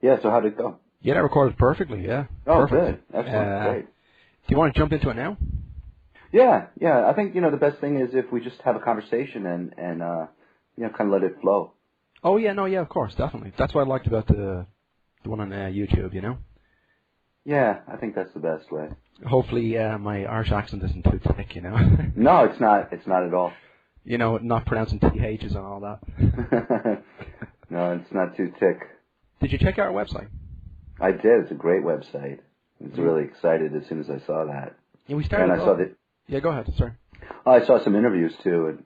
Yeah, so how'd it go? Yeah, that recorded perfectly, yeah. Oh, Perfect. good. Excellent. Great. Do you want to jump into it now? Yeah. I think, the best thing is if we just have a conversation and kind of let it flow. Oh, yeah, no, yeah, of course, definitely. That's what I liked about the one on YouTube, you know? Yeah, I think that's the best way. Hopefully my Irish accent isn't too thick, you know? No, it's not. It's not at all. You know, not pronouncing THs and all that. No, it's not too thick. Did you check out our website? I did. It's a great website. I was really excited as soon as I saw that. Yeah, we started. And I saw that. Yeah, go ahead. Sorry. I saw some interviews too, and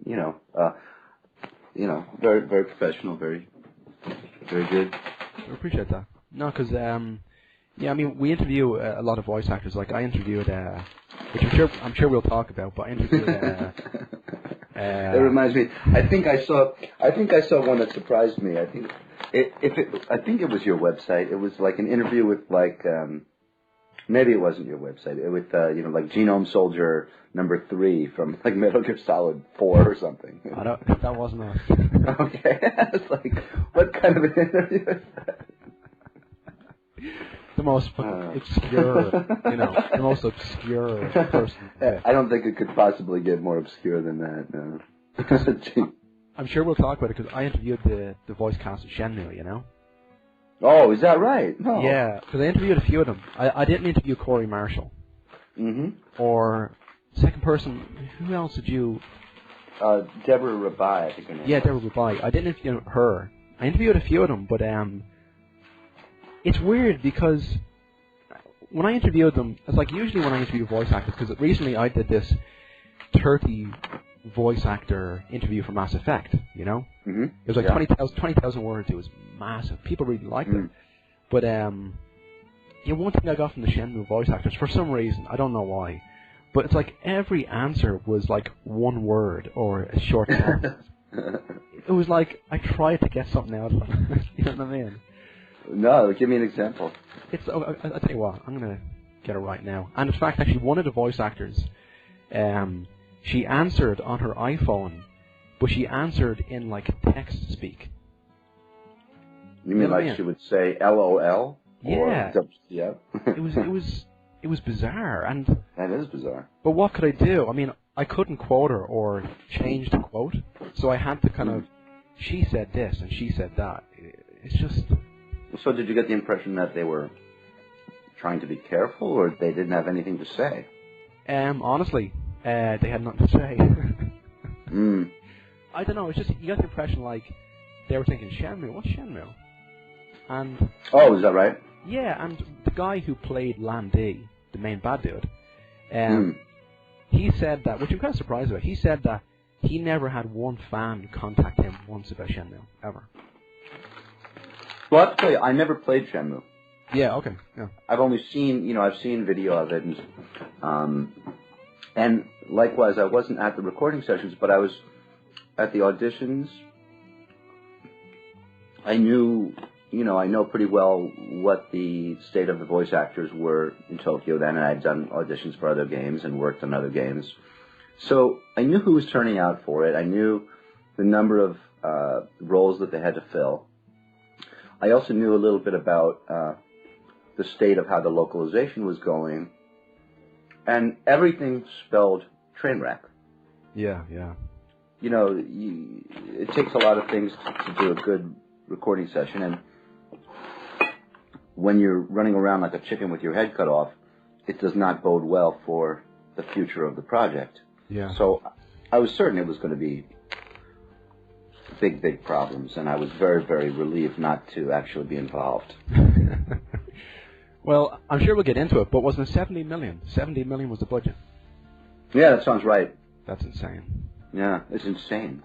very, very professional, very, very good. I appreciate that. No, because yeah, I mean, we interview a lot of voice actors. Like I interviewed, which I'm sure we'll talk about. But I interviewed. It reminds me. I think I saw one that surprised me. I think it was your website. It was like an interview with maybe it wasn't your website. With like Genome Soldier number 3 from like Metal Gear Solid 4 or something. That wasn't us. Okay, it's like what kind of an interview is that? The most obscure, the most obscure person. I don't think it could possibly get more obscure than that. No. Because I'm sure we'll talk about it because I interviewed the voice cast of Shenmue, you know. Oh, is that right? No. Yeah, because I interviewed a few of them. I didn't interview Corey Marshall. Mm-hmm. Or second person, who else did you? Deborah Rabai, I think her name. Yeah, Deborah Rabai. I didn't interview her. I interviewed a few of them, but it's weird because when I interviewed them, it's like usually when I interview voice actors, because recently I did this 30 voice actor interview for Mass Effect, you know? Mm-hmm. It was like 20,000 words. It was massive. People really liked it. But one thing I got from the Shenmue voice actors, for some reason, I don't know why, but it's like every answer was like one word or a short sentence. It was like I tried to get something out of them. You know what I mean? No, give me an example. I'll tell you what, I'm going to get it right now. And in fact, actually, one of the voice actors, she answered on her iPhone, but she answered in like text speak. You mean like she would say LOL? Yeah. Yeah. It was bizarre, and that is bizarre. But what could I do? I mean, I couldn't quote her or change the quote, so I had to kind of. She said this and she said that. It's just. So did you get the impression that they were trying to be careful, or they didn't have anything to say? Honestly, they had nothing to say. I don't know. It's just you got the impression like they were thinking Shenmue. What's Shenmue? And oh, is that right? Yeah, and the guy who played Lan Di, the main bad dude, he said that, which I'm kind of surprised about. He said that he never had one fan contact him once about Shenmue ever. Well, I have to tell you, I never played Shenmue. Yeah, okay. Yeah. I've only seen, I've seen video of it, and likewise, I wasn't at the recording sessions, but I was at the auditions. I knew, I know pretty well what the state of the voice actors were in Tokyo then, and I'd done auditions for other games and worked on other games. So I knew who was turning out for it. I knew the number of roles that they had to fill. I also knew a little bit about the state of how the localization was going, and everything spelled train wreck. Yeah. It takes a lot of things to do a good recording session, and when you're running around like a chicken with your head cut off, it does not bode well for the future of the project. Yeah. So I was certain it was going to be big problems, and I was very, very relieved not to actually be involved. Well, I'm sure we'll get into it, but wasn't it 70 million? 70 million was the budget. Yeah, that sounds right. That's insane. Yeah, it's insane.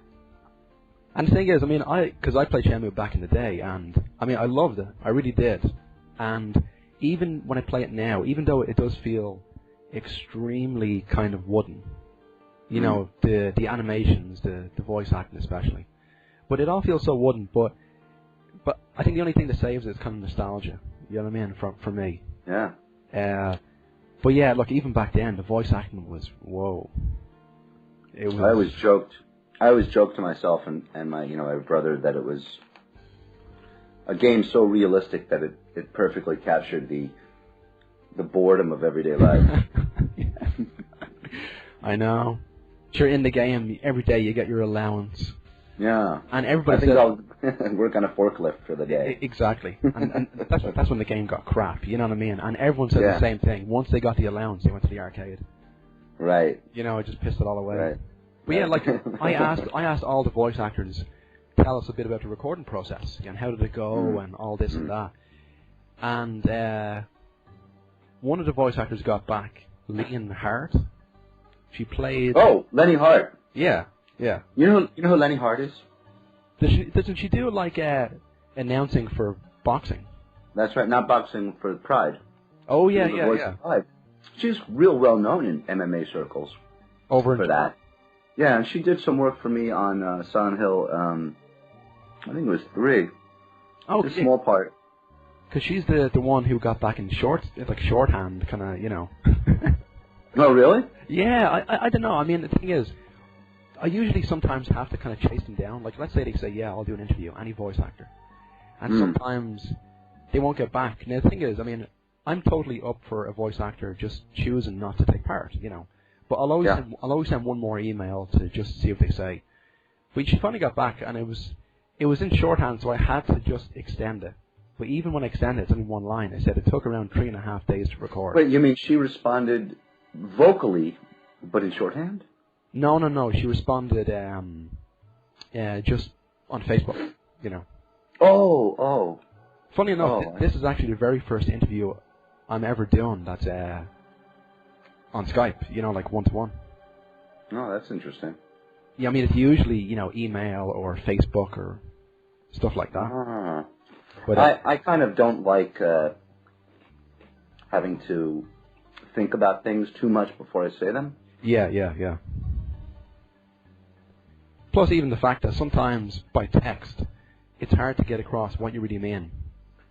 And the thing is, I mean, because I played Shenmue back in the day, and I mean, I loved it. I really did. And even when I play it now, even though it does feel extremely kind of wooden, the animations, the voice acting especially, but it all feels so wooden. But I think the only thing that saves it is kind of nostalgia. You know what I mean? For me. Yeah. But yeah, look, even back then, the voice acting was whoa. It was. I always joked to myself and my my brother that it was a game so realistic that it perfectly captured the boredom of everyday life. I know. Sure, in the game, every day you get your allowance. Yeah. And everybody I think says, I'll work on a forklift for the day. Exactly. And that's when the game got crap, you know what I mean? And everyone said the same thing. Once they got the allowance, they went to the arcade. Right. You know, it just pissed it all away. Right. But yeah, like, I asked all the voice actors, tell us a bit about the recording process, and how did it go, and all this and that. And one of the voice actors got back, Leanne Hart. She played... Oh, Lenny Hart. Yeah, yeah. You know who Lenny Hart is? Doesn't she do, like, announcing for boxing? That's right, not boxing, for Pride. Oh, yeah, The voice of Pride. She's real well known in MMA circles for that. Yeah, and she did some work for me on Silent Hill, I think it was 3. Oh, a small part. Because she's the one who got back in shorthand, kind of, you know. Oh, really? Yeah, I don't know. I mean, the thing is, I usually sometimes have to kind of chase them down. Like, let's say they say, yeah, I'll do an interview, any voice actor. And sometimes they won't get back. Now, the thing is, I mean, I'm totally up for a voice actor just choosing not to take part, you know. But I'll always send one more email to just see what they say. But she finally got back, and it was in shorthand, so I had to just extend it. But even when I extended it, it's only one line. I said it took around 3.5 days to record. Wait, you mean she responded vocally, but in shorthand? No. She responded just on Facebook, you know. Oh. Funny enough, this is actually the very first interview I'm ever doing that's on Skype, you know, like one-to-one. Oh, that's interesting. Yeah, I mean, it's usually, you know, email or Facebook or stuff like that. But I kind of don't like having to think about things too much before I say them. Yeah. Plus, even the fact that sometimes by text, it's hard to get across what you really mean.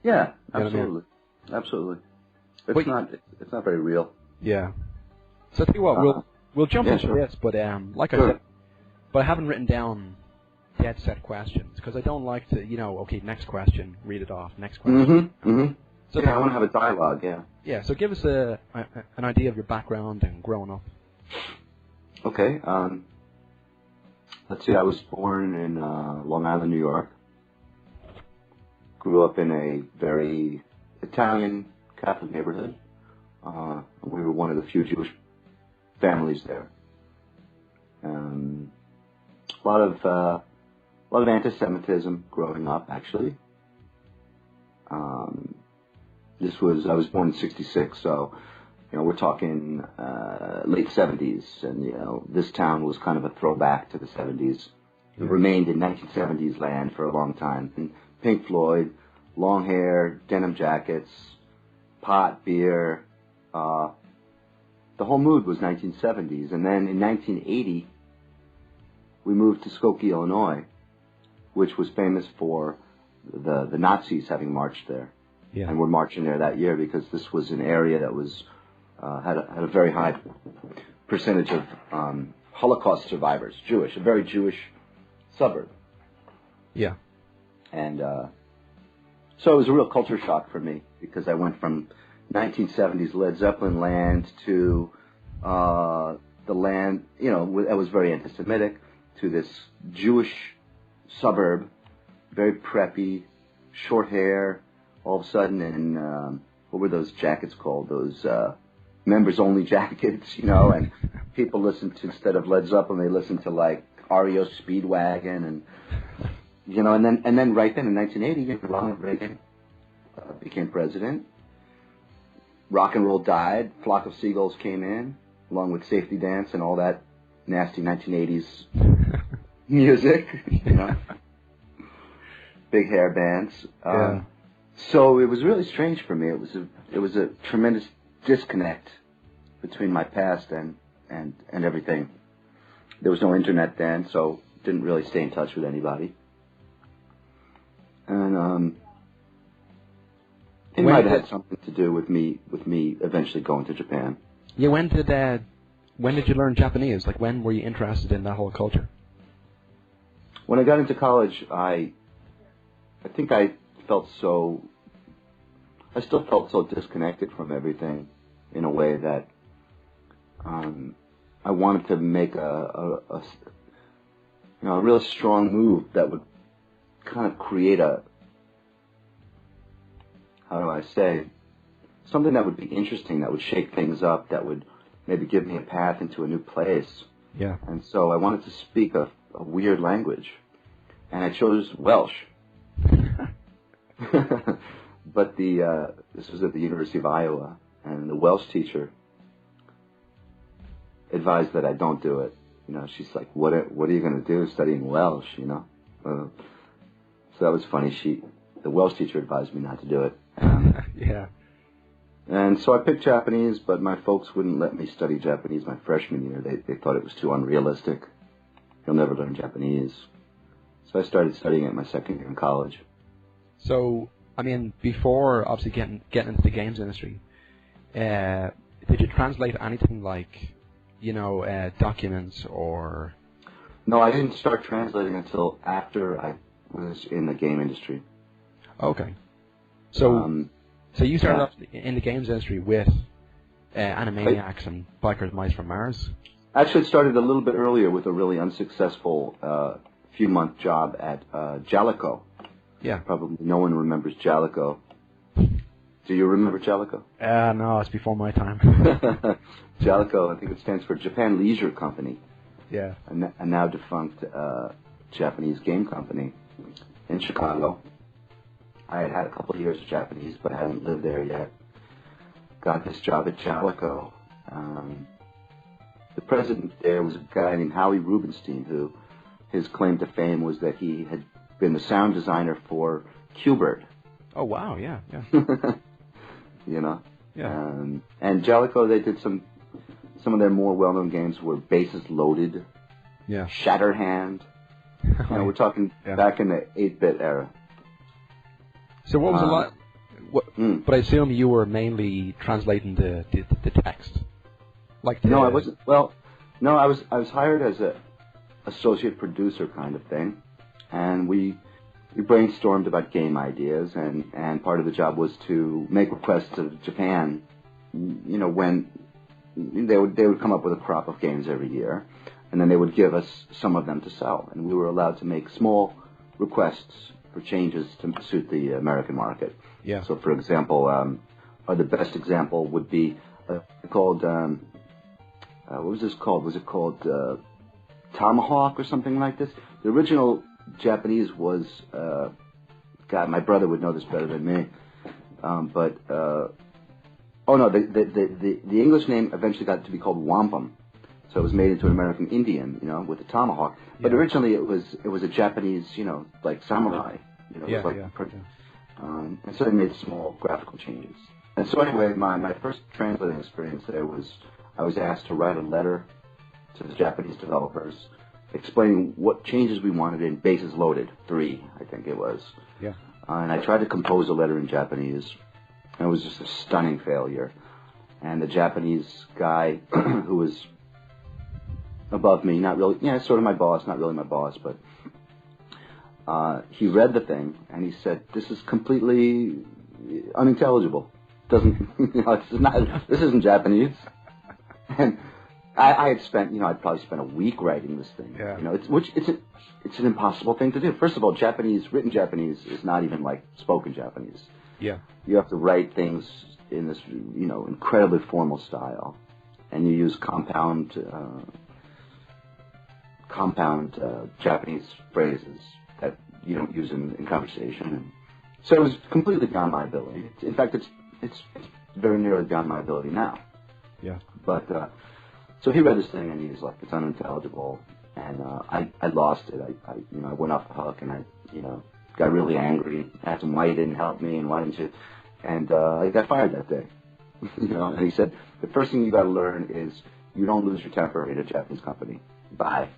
Yeah, You know absolutely. what I mean? Absolutely. It's not very real. Yeah. So I tell you what, we'll jump into this, but like I said, but I haven't written down dead set questions because I don't like to, you know, okay, next question, read it off, next question. So I want to have a dialogue. Yeah. Yeah. So give us an idea of your background and growing up. Okay. Let's see. I was born in Long Island, New York. Grew up in a very Italian Catholic neighborhood. We were one of the few Jewish families there. A lot of anti-Semitism growing up, actually. I was born in '66, so you know we're talking late '70s, and you know this town was kind of a throwback to the '70s. It remained in 1970s land for a long time. And Pink Floyd, long hair, denim jackets, pot, beer. The whole mood was 1970s. And then in 1980, we moved to Skokie, Illinois, which was famous for the Nazis having marched there. Yeah. And we're marching there that year because this was an area that was had a very high percentage of Holocaust survivors, Jewish, a very Jewish suburb. Yeah. And so it was a real culture shock for me because I went from 1970s Led Zeppelin land to the land, you know, that was very anti-Semitic, to this Jewish suburb, very preppy, short hair, all of a sudden, and what were those jackets called? Those members-only jackets, you know, and people listened to, instead of Led Zeppelin, they listened to, like, REO Speedwagon, and, you know, and then right then in 1980, Ronald Reagan became president. Rock and roll died. Flock of Seagulls came in, along with Safety Dance and all that nasty 1980s music, you know. Big hair bands. So it was really strange for me. It was a tremendous disconnect between my past and everything. There was no internet then, so didn't really stay in touch with anybody. And it might have had something to do with me eventually going to Japan. Yeah, when did you learn Japanese? Like, when were you interested in that whole culture? When I got into college, I think I felt so. I still felt so disconnected from everything, in a way that I wanted to make a real strong move that would kind of create how do I say, something that would be interesting, that would shake things up, that would maybe give me a path into a new place. Yeah. And so I wanted to speak a weird language, and I chose Welsh. But this was at the University of Iowa, and the Welsh teacher advised that I don't do it. She's like, what are you going to do studying Welsh, So that was funny. The Welsh teacher advised me not to do it. Yeah. And so I picked Japanese, but my folks wouldn't let me study Japanese my freshman year. They thought it was too unrealistic. You'll never learn Japanese. So I started studying it my second year in college. So, I mean, before obviously getting into the games industry, did you translate anything like, documents or? No, I didn't start translating until after I was in the game industry. Okay. So you started off in the games industry with Animaniacs and Bikers Mice from Mars? Actually, it started a little bit earlier with a really unsuccessful few-month job at Jalico. Yeah. Probably no one remembers Jalico. Do you remember Jalico? No, it's before my time. Jalico, I think it stands for Japan Leisure Company. Yeah. A now defunct Japanese game company in Chicago. I had a couple of years of Japanese, but I hadn't lived there yet. Got this job at Jalico. The president there was a guy named Howie Rubenstein, who his claim to fame was that he had been the sound designer for Q*bert. Oh, wow, yeah. Yeah. And Jalico, they did some of their more well-known games were Bases Loaded, yeah, Shatterhand. We're talking back in the 8-bit era. So what was a lot? But I assume you were mainly translating the text. No, I wasn't. Well, no, I was hired as a associate producer kind of thing, and we brainstormed about game ideas, and part of the job was to make requests to Japan. When they would come up with a crop of games every year, and then they would give us some of them to sell, and we were allowed to make small requests for changes to suit the American market. Yeah. So, for example, the best example would be called what was this called? Was it called Tomahawk or something like this? The original Japanese was God, my brother would know this better than me. The English name eventually got to be called Wampum. So it was made into an American Indian, with a tomahawk. But originally it was a Japanese, like samurai. And so they made small graphical changes. And so anyway, my first translating experience there was I was asked to write a letter to the Japanese developers explaining what changes we wanted in Bases Loaded 3, I think it was. Yeah. And I tried to compose a letter in Japanese, and it was just a stunning failure. And the Japanese guy who was above me, not really, sort of my boss, not really my boss, but he read the thing, and he said, "This is completely unintelligible. This isn't Japanese." And I had spent, I'd probably spent a week writing this thing. Yeah. It's an impossible thing to do. First of all, written Japanese is not even like spoken Japanese. Yeah. You have to write things in this, incredibly formal style, and you use compound Japanese phrases that you don't use in conversation. So it was completely beyond my ability. In fact, it's very nearly beyond my ability now. Yeah. But so he read this thing and he was like, "It's unintelligible," and I lost it. I went off the hook, and I got really angry. Asked him why he didn't help me and why didn't you? And I got fired that day. And he said, "The first thing you got to learn is you don't lose your temper in a Japanese company. Bye."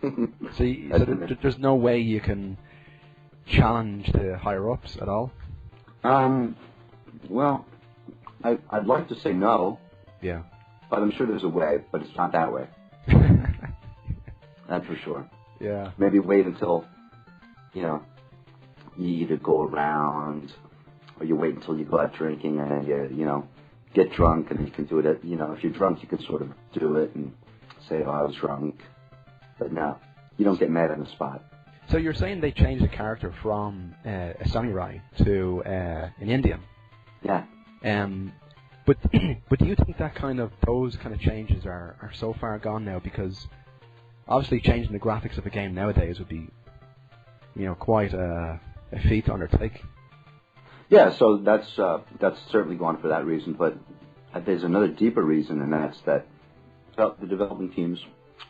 So there's no way you can challenge the higher ups at all? Well, I'd like to say no. Yeah. But I'm sure there's a way, but it's not that way. That's for sure. Yeah. Maybe wait until, you either go around or you wait until you go out drinking and you get drunk, and you can do it at, if you're drunk, you can sort of do it and say, oh, I was drunk. But no, you don't get mad on the spot. So you're saying they changed the character from a samurai to an Indian? Yeah. But do you think those kind of changes are so far gone now? Because obviously changing the graphics of a game nowadays would be, quite a feat to undertake. Yeah, so that's certainly gone for that reason. But there's another deeper reason, and that's that the development teams,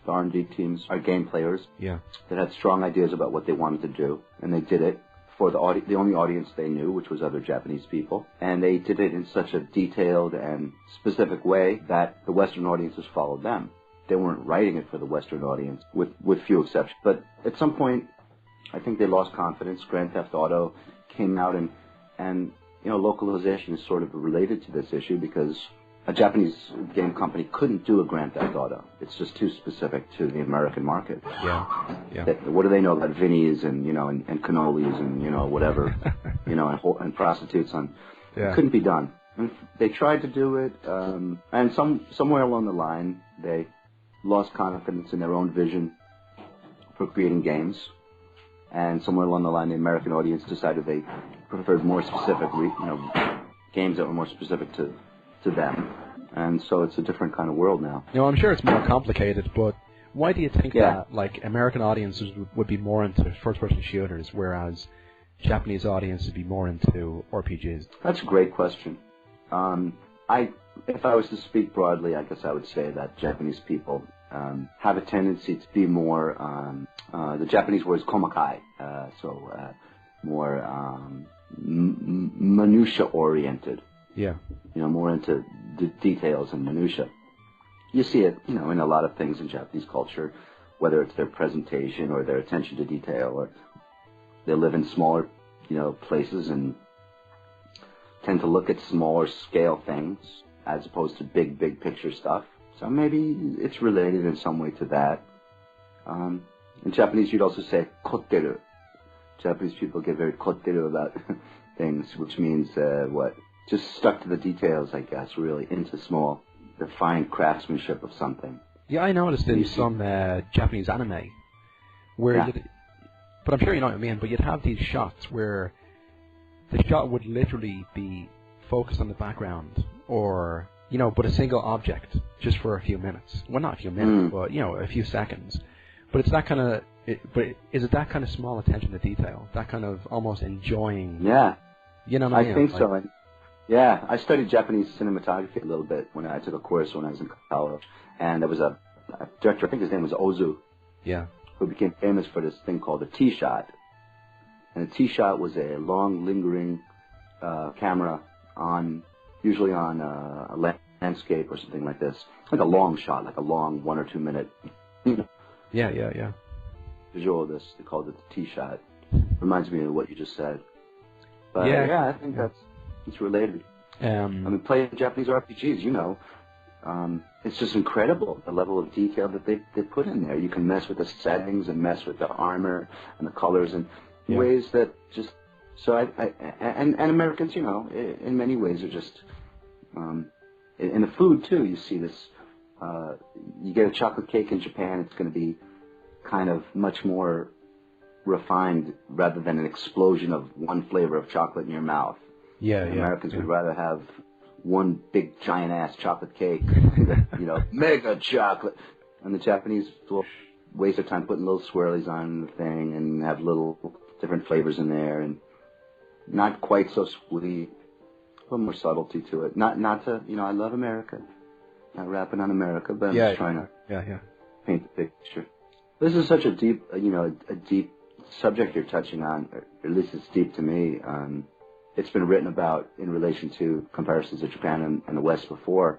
the R&D teams, are game players. Yeah. That had strong ideas about what they wanted to do, and they did it for the only audience they knew, which was other Japanese people. And they did it in such a detailed and specific way that the Western audiences followed them. They weren't writing it for the Western audience, with few exceptions. But at some point, I think they lost confidence. Grand Theft Auto came out, and localization is sort of related to this issue because a Japanese game company couldn't do a Grand Theft Auto. It's just too specific to the American market. Yeah. What do they know about Vinnies and and cannolis and whatever, and prostitutes on? Yeah. It couldn't be done. And they tried to do it, and somewhere along the line they lost confidence in their own vision for creating games. And somewhere along the line, the American audience decided they preferred more specific, games that were more specific to them. And so it's a different kind of world now. I'm sure it's more complicated, but why do you think that, American audiences would be more into first-person shooters, whereas Japanese audiences would be more into RPGs? That's a great question. If I was to speak broadly, I guess I would say that Japanese people have a tendency to be more, the Japanese word is komakai, more minutia-oriented. Yeah. More into details and minutia. You see it, in a lot of things in Japanese culture, whether it's their presentation or their attention to detail, or they live in smaller, places and tend to look at smaller scale things as opposed to big picture stuff. So maybe it's related in some way to that. In Japanese, you'd also say kotteru. Japanese people get very kotteru about things, which means what? Just stuck to the details, I guess, really, into the fine craftsmanship of something. Yeah, I noticed in some Japanese anime where but I'm sure you know what I mean, but you'd have these shots where the shot would literally be focused on the background or, but a single object just for a few minutes. Well, not a few minutes, but, a few seconds. But it's that kind of, is it that kind of small attention to detail? That kind of almost enjoying... Yeah. You know what I mean? I think so. Yeah, I studied Japanese cinematography a little bit when I took a course when I was in college. And there was a director, I think his name was Ozu. Yeah. Who became famous for this thing called a T-shot. And a T-shot was a long, lingering camera usually on a landscape or something like this. Like a long shot, like a long 1 or 2 minute Yeah. visual of this. They called it the T-shot. Reminds me of what you just said. But I think it's related. Playing Japanese RPGs, it's just incredible the level of detail that they put in there. You can mess with the settings and mess with the armor and the colors in ways that just... So and Americans, in many ways are just... in the food, too, you see this... you get a chocolate cake in Japan, it's going to be kind of much more refined rather than an explosion of one flavor of chocolate in your mouth. Americans would rather have one big giant-ass chocolate cake, mega chocolate. And the Japanese will waste their time putting little swirlies on the thing and have little different flavors in there and not quite so sweet. A little more subtlety to it. Not to, I love America. Not rapping on America, but I'm just trying to paint the picture. This is such a deep, a deep subject you're touching on, or at least it's deep to me. It's been written about in relation to comparisons of Japan and the West before,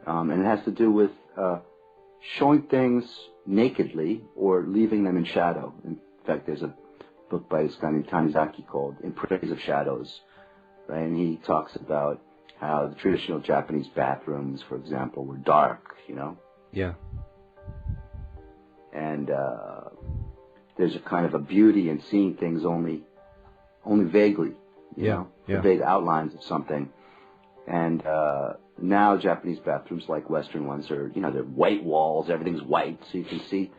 and it has to do with showing things nakedly or leaving them in shadow. In fact, there's a book by this guy named Tanizaki called In Praise of Shadows, right? And he talks about how the traditional Japanese bathrooms, for example, were dark, Yeah. And there's a kind of a beauty in seeing things only only vaguely, you know, yeah. the vague outlines of something. And now Japanese bathrooms, like Western ones, are, you know, they're white walls, everything's white, so you can see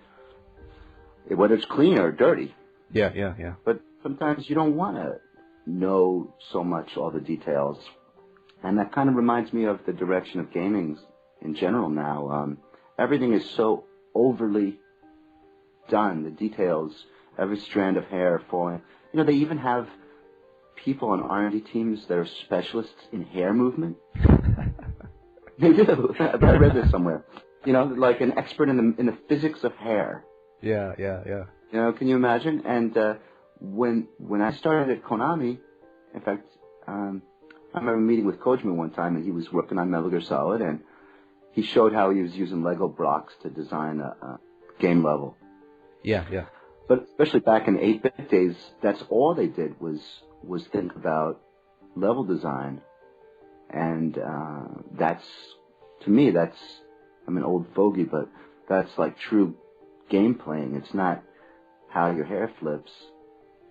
whether it's clean or dirty. Yeah. But sometimes you don't want to know so much all the details. And that kind of reminds me of the direction of gaming in general now. Everything is so overly done. The details, every strand of hair falling. You know, they even have people on R&D teams that are specialists in hair movement. They do. I read this somewhere. You know, like an expert in the physics of hair. Yeah. You know, can you imagine? And when I started at Konami, in fact, I remember meeting with Kojima one time, and he was working on Metal Gear Solid, and he showed how he was using Lego blocks to design a game level. Yeah. But especially back in 8-bit days, that's all they did was think about level design. And that's, to me, I'm an old fogey, but that's like true game playing. It's not how your hair flips.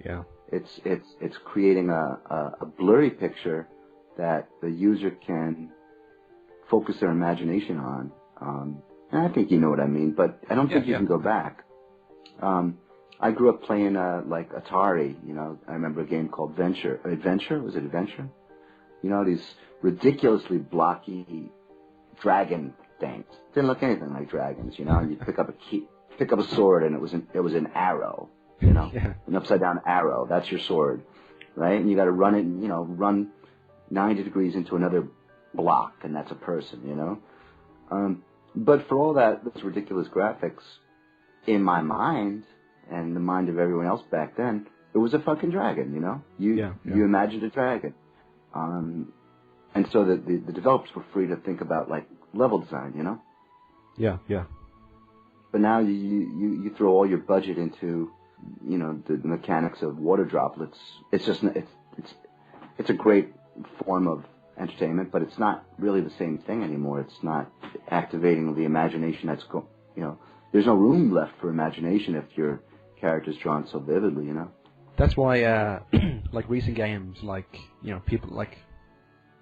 Yeah. It's creating a blurry picture that the user can focus their imagination on. And I think you know what I mean, but I don't think you can go back. I grew up playing like Atari. You know, I remember a game called Adventure. Was it Adventure? You know, these ridiculously blocky dragon things. Didn't look anything like dragons. You know, you pick up a sword, and it was an arrow. You know, an upside down arrow. That's your sword, right? And you got to run it. You know, run 90 degrees into another block, and that's a person. You know, but for all those ridiculous graphics, in my mind and the mind of everyone else back then, it was a fucking dragon. You know, you imagined a dragon. And so the developers were free to think about like level design, you know. Yeah. But now you throw all your budget into, you know, the mechanics of water droplets. It's just it's a great form of entertainment, but it's not really the same thing anymore. It's not activating the imagination. You know, there's no room left for imagination if your character's drawn so vividly, you know. That's why, like recent games, like, you know, people like,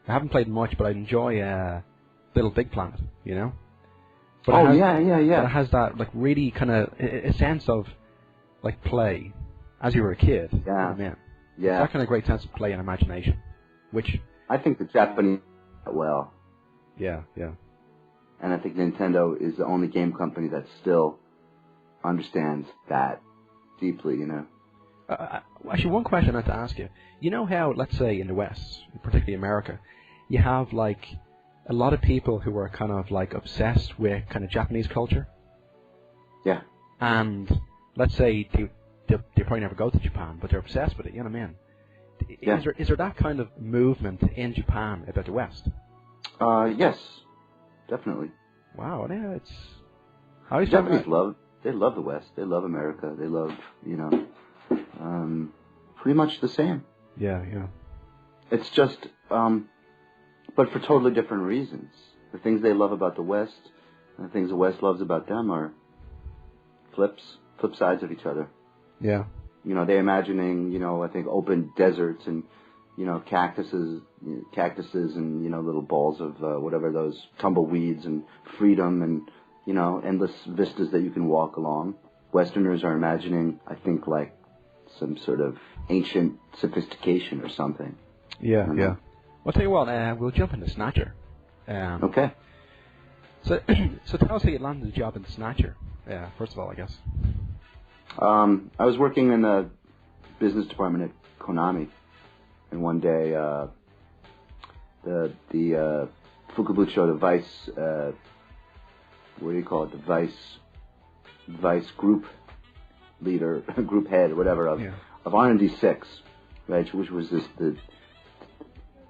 I haven't played much, but I enjoy Little Big Planet, you know. But yeah. But it has that like really kind of a sense of like play as you were a kid. Yeah. Yeah. That kind of great sense of play and imagination, which I think the Japanese well. Yeah. And I think Nintendo is the only game company that still understands that deeply, you know. Actually, one question I have to ask you. You know how, let's say in the West, particularly America, you have like a lot of people who are kind of like obsessed with kind of Japanese culture? Yeah. And let's say they probably never go to Japan, but they're obsessed with it, you know what I mean? Yeah. Is there that kind of movement in Japan about the West? Yes, definitely. Wow, yeah, it's... Japanese love the West. They love America. They love, you know, pretty much the same. Yeah. It's just, but for totally different reasons. The things they love about the West and the things the West loves about them are flip sides of each other. Yeah. You know, they're imagining, you know, I think open deserts and, you know, cactuses and, you know, little balls of whatever those tumbleweeds and freedom and, you know, endless vistas that you can walk along. Westerners are imagining, I think, like some sort of ancient sophistication or something. Yeah. Well, I'll tell you what, we'll jump into Snatcher. Okay. So tell us how you landed the job in Snatcher, first of all, I guess. I was working in the business department at Konami, and one day the Fukabucho, the vice, what do you call it, the vice group leader, group head, whatever, of R&D 6, right, which was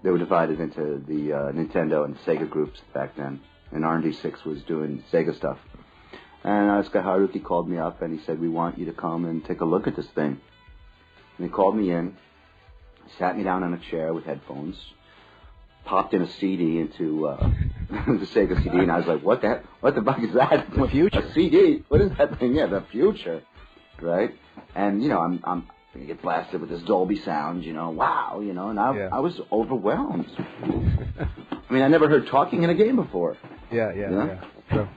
they were divided into the Nintendo and Sega groups back then, and R&D 6 was doing Sega stuff. And this guy Haruki called me up, and he said, "We want you to come and take a look at this thing." And he called me in, sat me down on a chair with headphones, popped in a CD into the Sega CD, and I was like, what the fuck is that? The future. A CD? What is that thing? Yeah, the future, right? And, you know, I'm You get blasted with this Dolby sound, wow, and I was overwhelmed. I mean, I never heard talking in a game before. Yeah. True.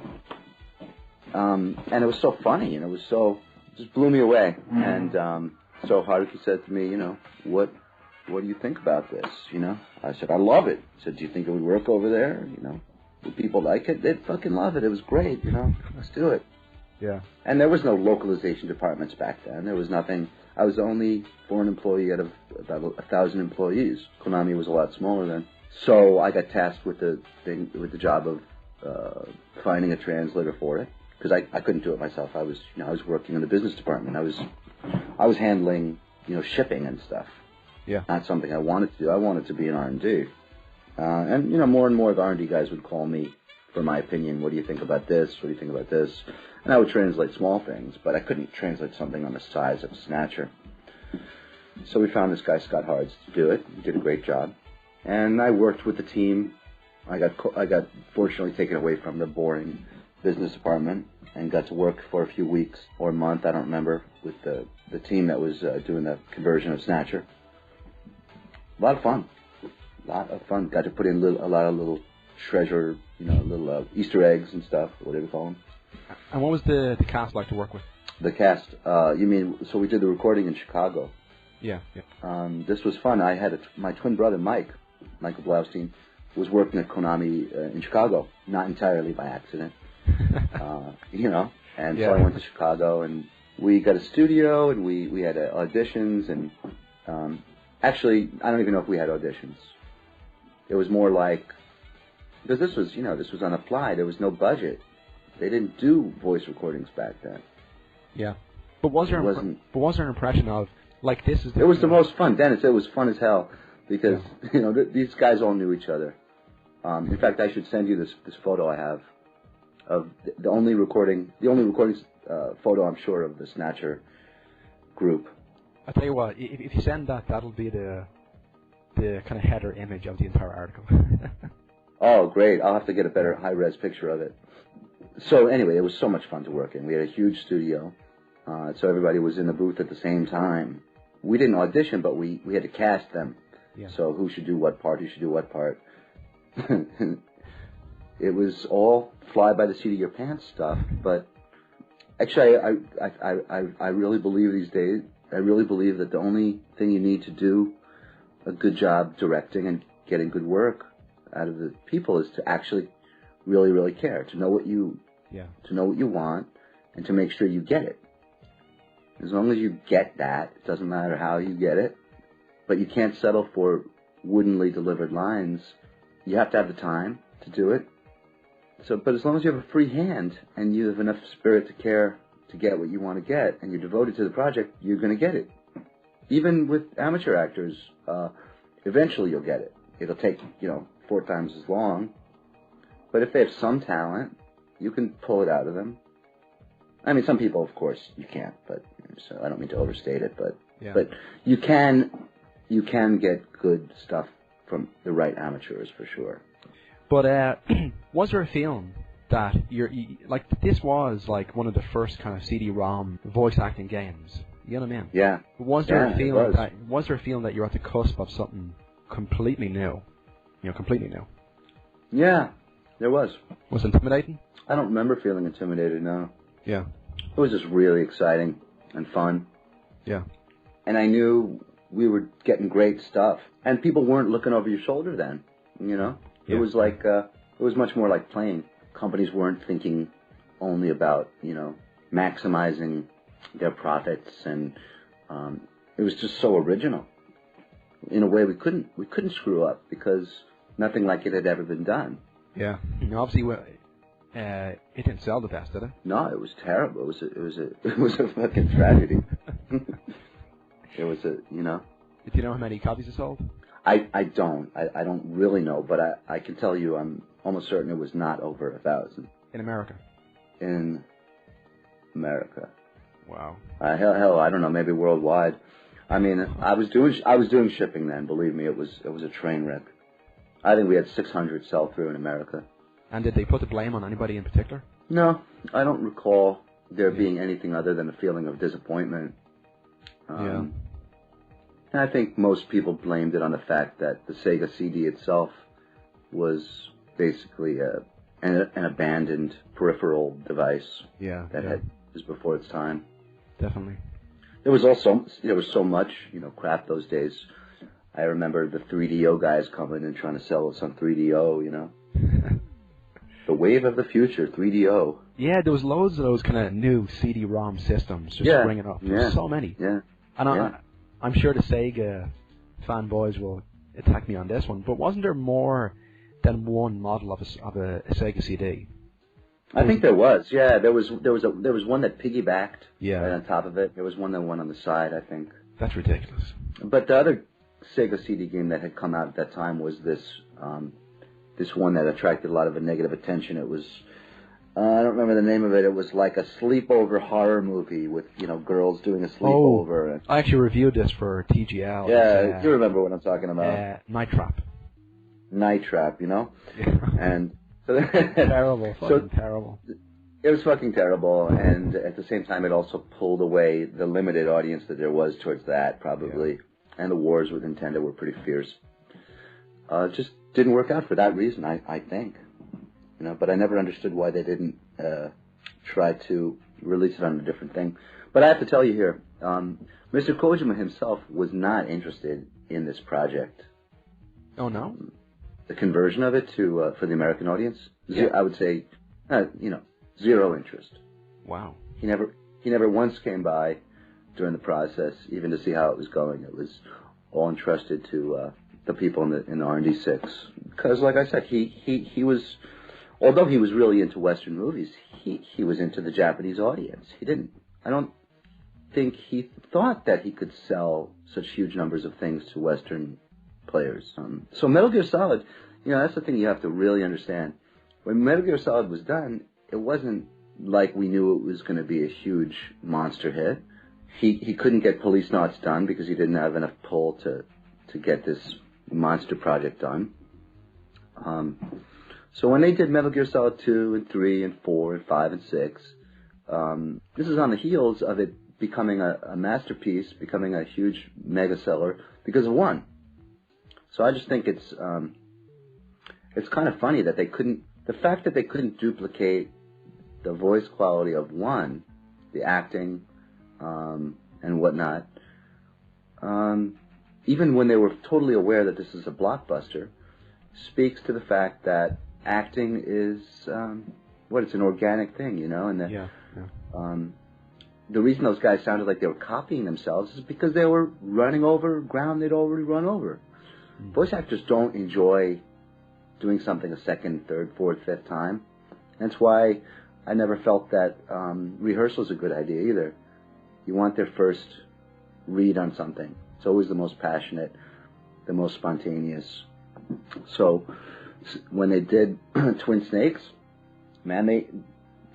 And it was so funny, and it was just blew me away. And so Haruki said to me, what do you think about this? I said, I love it. He said, do you think it would work over there? Would people like it? They'd fucking love it. It was great, let's do it. Yeah. And there was no localization departments back then. There was nothing. I was the only foreign employee out of about 1,000 employees. Konami was a lot smaller then. So I got tasked with the job of finding a translator for it, because I couldn't do it myself. I was working in the business department. I was handling shipping and stuff. Yeah. Not something I wanted to do. I wanted to be an R&D. And more and more of the R&D guys would call me for my opinion. What do you think about this? What do you think about this? And I would translate small things, but I couldn't translate something on the size of Snatcher. So we found this guy, Scott Hards, to do it. He did a great job. And I worked with the team. I got fortunately taken away from the boring business department and got to work for a few weeks or a month, I don't remember, with the team that was doing the conversion of Snatcher. A lot of fun. Got to put in a lot of little treasure, little Easter eggs and stuff, whatever you call them. And what was the cast like to work with? The cast, you mean, so we did the recording in Chicago. Yeah. This was fun. I had my twin brother, Michael Blaustein, was working at Konami in Chicago, not entirely by accident, and so I went to Chicago, and we got a studio, and we had auditions, and actually, I don't even know if we had auditions. It was more like, because this was on the fly, there was no budget. They didn't do voice recordings back then. Yeah. But was there an impression of, like, this is the... It was the most fun, Dennis. It was fun as hell, because, these guys all knew each other. In fact, I should send you this photo I have of the only recording photo, I'm sure, of the Snatcher group. I'll tell you what, if you send that, that'll be the kind of header image of the entire article. Oh, great. I'll have to get a better high-res picture of it. So anyway, it was so much fun to work in. We had a huge studio, so everybody was in the booth at the same time. We didn't audition, but we had to cast them. Yeah. So who should do what part, It was all fly by the seat of your pants stuff, but actually I really believe these days, that the only thing you need to do a good job directing and getting good work out of the people is to actually really, really care, to know what you want, and to make sure you get it. As long as you get that, it doesn't matter how you get it, but you can't settle for woodenly delivered lines. You have to have the time to do it. But as long as you have a free hand and you have enough spirit to care to get what you want to get, and you're devoted to the project, you're going to get it. Even with amateur actors, eventually you'll get it. It'll take, 4 times as long. But if they have some talent, you can pull it out of them. I mean, some people, of course, you can't. But so I don't mean to overstate it. But you can get good stuff from the right amateurs for sure. But was there a feeling that this was like one of the first kind of CD-ROM voice acting games? You know what I mean? Yeah. Was there a feeling that you're at the cusp of something completely new? Completely new. Yeah, there was. Was it intimidating? I don't remember feeling intimidated, no. Yeah. It was just really exciting and fun. Yeah. And I knew we were getting great stuff. And people weren't looking over your shoulder then, Yeah. It was like, it was much more like playing. Companies weren't thinking only about, maximizing their profits, and it was just so original. In a way, we couldn't screw up because nothing like it had ever been done. Yeah. Obviously, it didn't sell the best, did it? No, it was terrible. It was a fucking tragedy. It was Do you know how many copies it sold? I don't. I don't really know, but I can tell you I'm almost certain it was not over 1,000. In America? In America. Wow. Hell, I don't know, maybe worldwide. I mean, I was doing shipping then, believe me, it was a train wreck. I think we had 600 sell through in America. And did they put the blame on anybody in particular? No, I don't recall there being anything other than a feeling of disappointment. And I think most people blamed it on the fact that the Sega CD itself was basically an abandoned peripheral device that was before its time. Definitely. There was so much crap those days. I remember the 3DO guys coming and trying to sell us on 3DO. The wave of the future, 3DO. Yeah, there was loads of those kind of new CD-ROM systems just springing up. There were so many. Yeah. And I'm sure the Sega fanboys will attack me on this one, but wasn't there more than one model of a Sega CD? I think there was. Yeah, there was one that piggybacked right on top of it. There was one that went on the side, I think. That's ridiculous. But the other Sega CD game that had come out at that time was this one that attracted a lot of negative attention. It was I don't remember the name of it. It was like a sleepover horror movie with girls doing a sleepover. Oh, I actually reviewed this for TGL. Yeah, you remember what I'm talking about? Night Trap. Night Trap, Yeah. And so terrible, fucking terrible. It was fucking terrible, and at the same time, it also pulled away the limited audience that there was towards that, probably. Yeah. And the wars with Nintendo were pretty fierce. Just didn't work out for that reason, I think. But I never understood why they didn't try to release it on a different thing. But I have to tell you here, Mr. Kojima himself was not interested in this project. Oh, no? The conversion of it to for the American audience, I would say, zero interest. Wow. He never once came by during the process, even to see how it was going. It was all entrusted to the people in R&D 6. Because, like I said, he was, although he was really into Western movies, he was into the Japanese audience. I don't think he thought that he could sell such huge numbers of things to Western players. So Metal Gear Solid, that's the thing you have to really understand. When Metal Gear Solid was done, it wasn't like we knew it was going to be a huge monster hit. He couldn't get Policenauts done because he didn't have enough pull to get this monster project done. So when they did Metal Gear Solid 2 and 3 and 4 and 5 and 6, this is on the heels of it becoming a masterpiece, becoming a huge mega seller because of 1. So I just think it's kind of funny that the fact that they couldn't duplicate the voice quality of 1, the acting, and whatnot, even when they were totally aware that this is a blockbuster, speaks to the fact that acting is, it's an organic thing, and the reason those guys sounded like they were copying themselves is because they were running over ground they'd already run over. Voice actors don't enjoy doing something a second, third, fourth, fifth time. That's why I never felt that rehearsal is a good idea either. You want their first read on something. It's always the most passionate, the most spontaneous. So when they did Twin Snakes, man,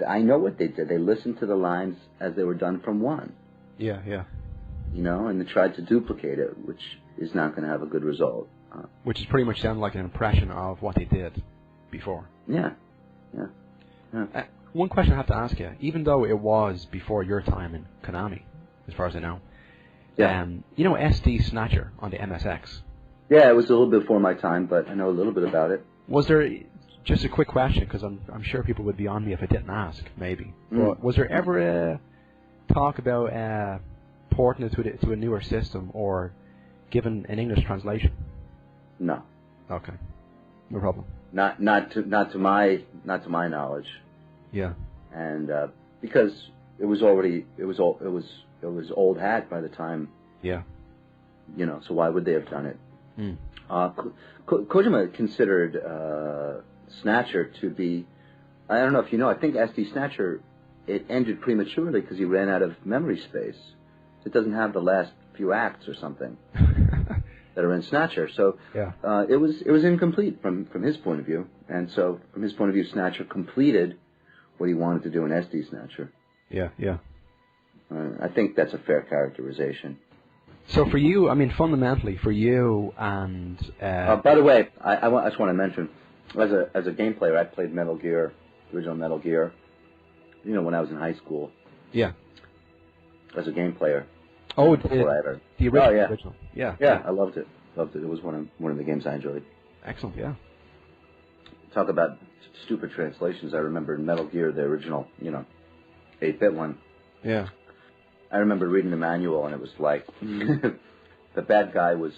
I know what they did. They listened to the lines as they were done from 1. Yeah. And they tried to duplicate it, which is not going to have a good result. Which is pretty much sound like an impression of what they did before. Yeah. One question I have to ask you, even though it was before your time in Konami, as far as I know, SD Snatcher on the MSX? Yeah, it was a little bit before my time, but I know a little bit about it. Was there, just a quick question, because I'm sure people would be on me if I didn't ask, maybe, but was there ever a talk about porting it to a newer system or given an English translation? No. Okay. No problem. Not to my knowledge. Yeah. And because it was old hat by the time. Yeah. So why would they have done it? Kojima considered Snatcher to be, I don't know if you know, I think SD Snatcher, it ended prematurely because he ran out of memory space. It doesn't have the last few acts or something that are in Snatcher. So it was incomplete from his point of view. And so from his point of view, Snatcher completed what he wanted to do in SD Snatcher. Yeah. I think that's a fair characterization. So for you, fundamentally, for you and... by the way, I just want to mention, as a game player, I played Metal Gear, original Metal Gear, when I was in high school. Yeah. As a game player. Oh, before I ever. the original. Oh, yeah. Original. Yeah. Yeah, I loved it. Loved it. It was one of the games I enjoyed. Excellent. Yeah. Talk about stupid translations. I remember in Metal Gear, the original, 8-bit one. Yeah. I remember reading the manual, and it was like the bad guy was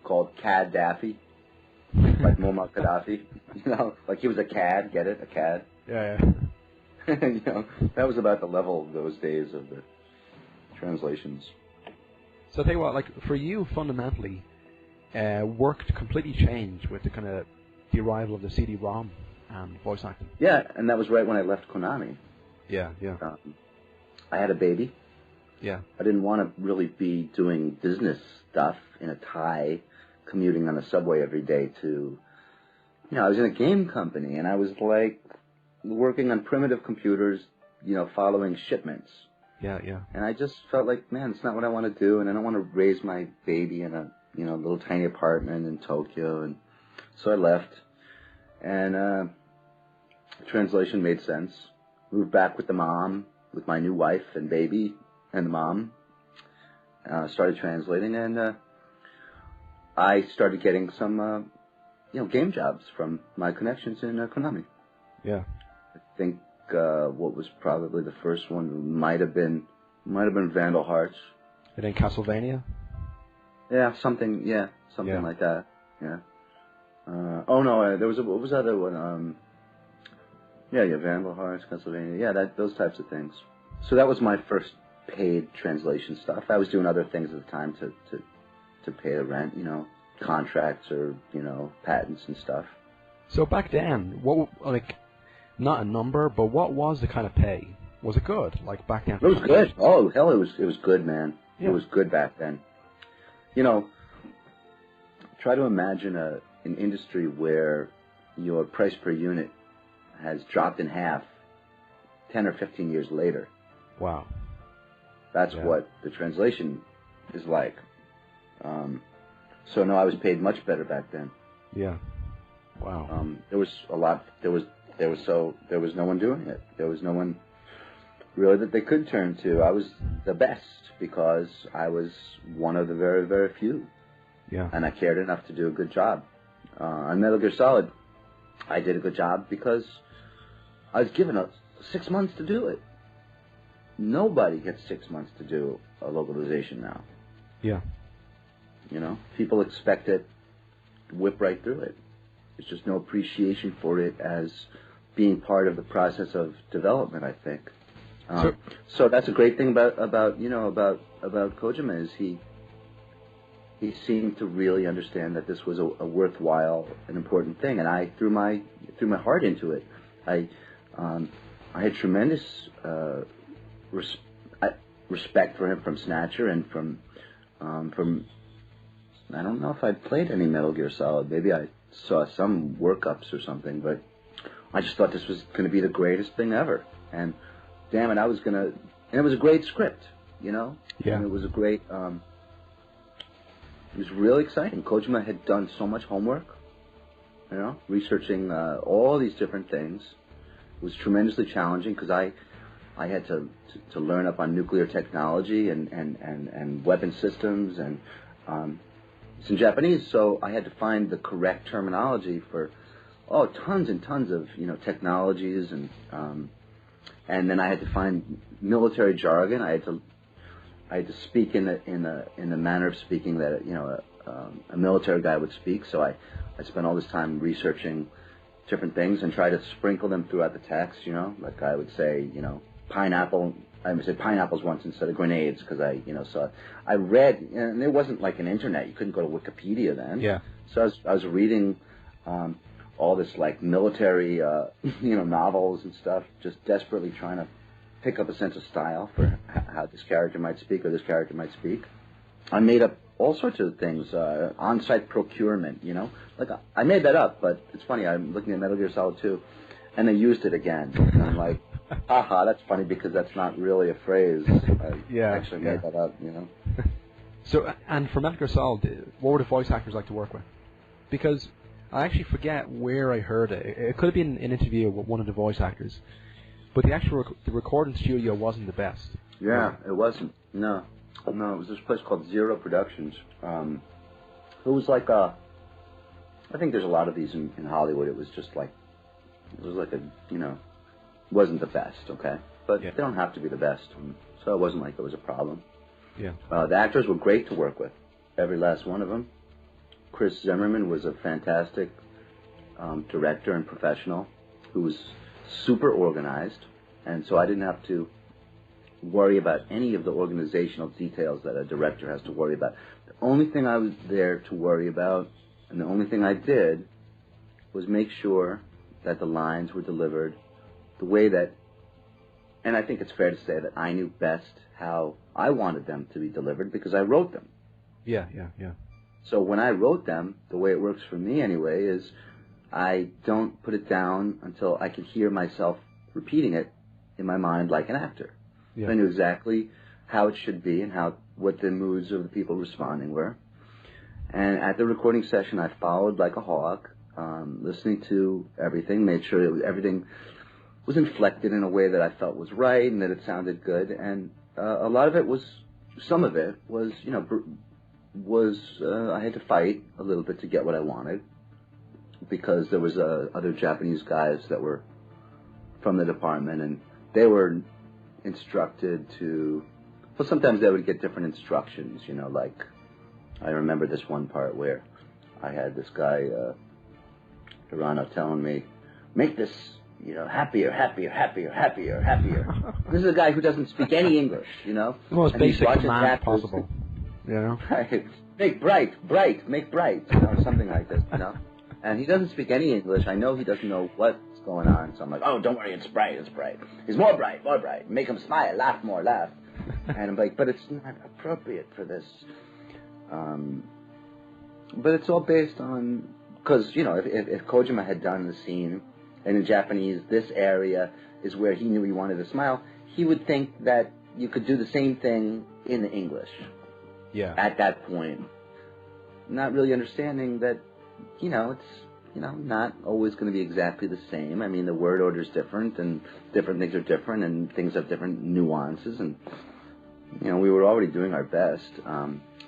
called Cad Daffy, like Muammar Gaddafi. Like he was a cad. Get it? A cad. Yeah. And, that was about the level of those days of the translations. So I tell you what, like for you, fundamentally, work completely changed with the arrival of the CD-ROM and voice acting. Yeah, and that was right when I left Konami. Yeah. I had a baby. Yeah. I didn't want to really be doing business stuff in a tie, commuting on the subway every day to, I was in a game company, and I was like working on primitive computers, following shipments. Yeah. And I just felt like, man, it's not what I want to do, and I don't want to raise my baby in a, little tiny apartment in Tokyo. And so I left, and translation made sense. Moved back with the mom, with my new wife and baby and the mom. Started translating, and I started getting some, game jobs from my connections in Konami. Yeah. I think what was probably the first one might have been Vandal Hearts. And then Castlevania. Yeah, something like that. Yeah. There was what was the other one? Vandal Hearts, Castlevania. Yeah, those types of things. So that was my first paid translation stuff. I was doing other things at the time to pay the rent, contracts or patents and stuff. So back then, not a number, but what was the kind of pay? Was it good? Like back then? It was good. Oh hell, it was good, man. Yeah. It was good back then. Try to imagine an industry where your price per unit has dropped in half 10 or 15 years later. Wow. That's what the translation is like. So no, I was paid much better back then. Yeah. Wow. There was no one doing it. There was no one really that they could turn to. I was the best because I was one of the very, very few. Yeah. And I cared enough to do a good job. On Metal Gear Solid, I did a good job because I was given 6 months to do it. Nobody gets 6 months to do a localization now. Yeah. People expect it, whip right through it. There's just no appreciation for it as being part of the process of development, I think. So that's a great thing about Kojima is he seemed to really understand that this was a worthwhile and important thing, and I threw my heart into it. I had tremendous respect for him from Snatcher and from I don't know if I played any Metal Gear Solid. Maybe I saw some workups or something, but I just thought this was going to be the greatest thing ever. And damn it, and it was a great script, Yeah. And it was a great. It was really exciting. Kojima had done so much homework, researching all these different things. It was tremendously challenging because I had to learn up on nuclear technology and weapon systems, and it's in Japanese, so I had to find the correct terminology for tons and tons of technologies, and then I had to find military jargon. I had to speak in the manner of speaking that a military guy would speak. So I spent all this time researching different things and try to sprinkle them throughout the text. Like I would say pineapple. I would say pineapples once instead of grenades because so I read, and there wasn't like an internet. You couldn't go to Wikipedia then. Yeah. So I was reading all this like military novels and stuff, just desperately trying to pick up a sense of style for how this character might speak or this character might speak. I made up all sorts of things, on-site procurement, Like, I made that up, but it's funny, I'm looking at Metal Gear Solid 2, and they used it again. And I'm like, haha, that's funny because that's not really a phrase. I actually made that up, So, and for Metal Gear Solid, what were the voice actors like to work with? Because I actually forget where I heard it. It could have been an interview with one of the voice actors. But the actual the recording studio wasn't the best. Yeah, it wasn't. No. No, it was this place called Zero Productions. It was like a. I think there's a lot of these in Hollywood. It was like a, wasn't the best, okay? But they don't have to be the best, so it wasn't like it was a problem. Yeah. The actors were great to work with, every last one of them. Chris Zimmerman was a fantastic director and professional who was super organized, and so I didn't have to worry about any of the organizational details that a director has to worry about. The only thing I was there to worry about, and the only thing I did, was make sure that the lines were delivered the way that, and I think it's fair to say that I knew best how I wanted them to be delivered because I wrote them. Yeah. So when I wrote them, the way it works for me anyway is I don't put it down until I can hear myself repeating it in my mind like an actor. Yeah. I knew exactly how it should be and what the moods of the people responding were. And at the recording session, I followed like a hawk, listening to everything, made sure that everything was inflected in a way that I felt was right and that it sounded good. And a lot of it was, some of it was, I had to fight a little bit to get what I wanted because there was other Japanese guys that were from the department and they were instructed to, well, sometimes they would get different instructions, like I remember this one part where I had this guy, Hirano, telling me, make this, happier. This is a guy who doesn't speak any English, The most basic command possible, Right. Make bright, make bright, something like this, And he doesn't speak any English. I know he doesn't know what's going on, so I'm like, oh, don't worry, it's bright. He's more bright. Make him smile, laugh more, laugh. And I'm like, but it's not appropriate for this. But it's all based on, because, if Kojima had done the scene, and in Japanese, this area is where he knew he wanted to smile, he would think that you could do the same thing in English. Yeah. At that point. Not really understanding that, it's, not always going to be exactly the same. I mean, the word order is different, and different things are different, and things have different nuances, and, we were already doing our best.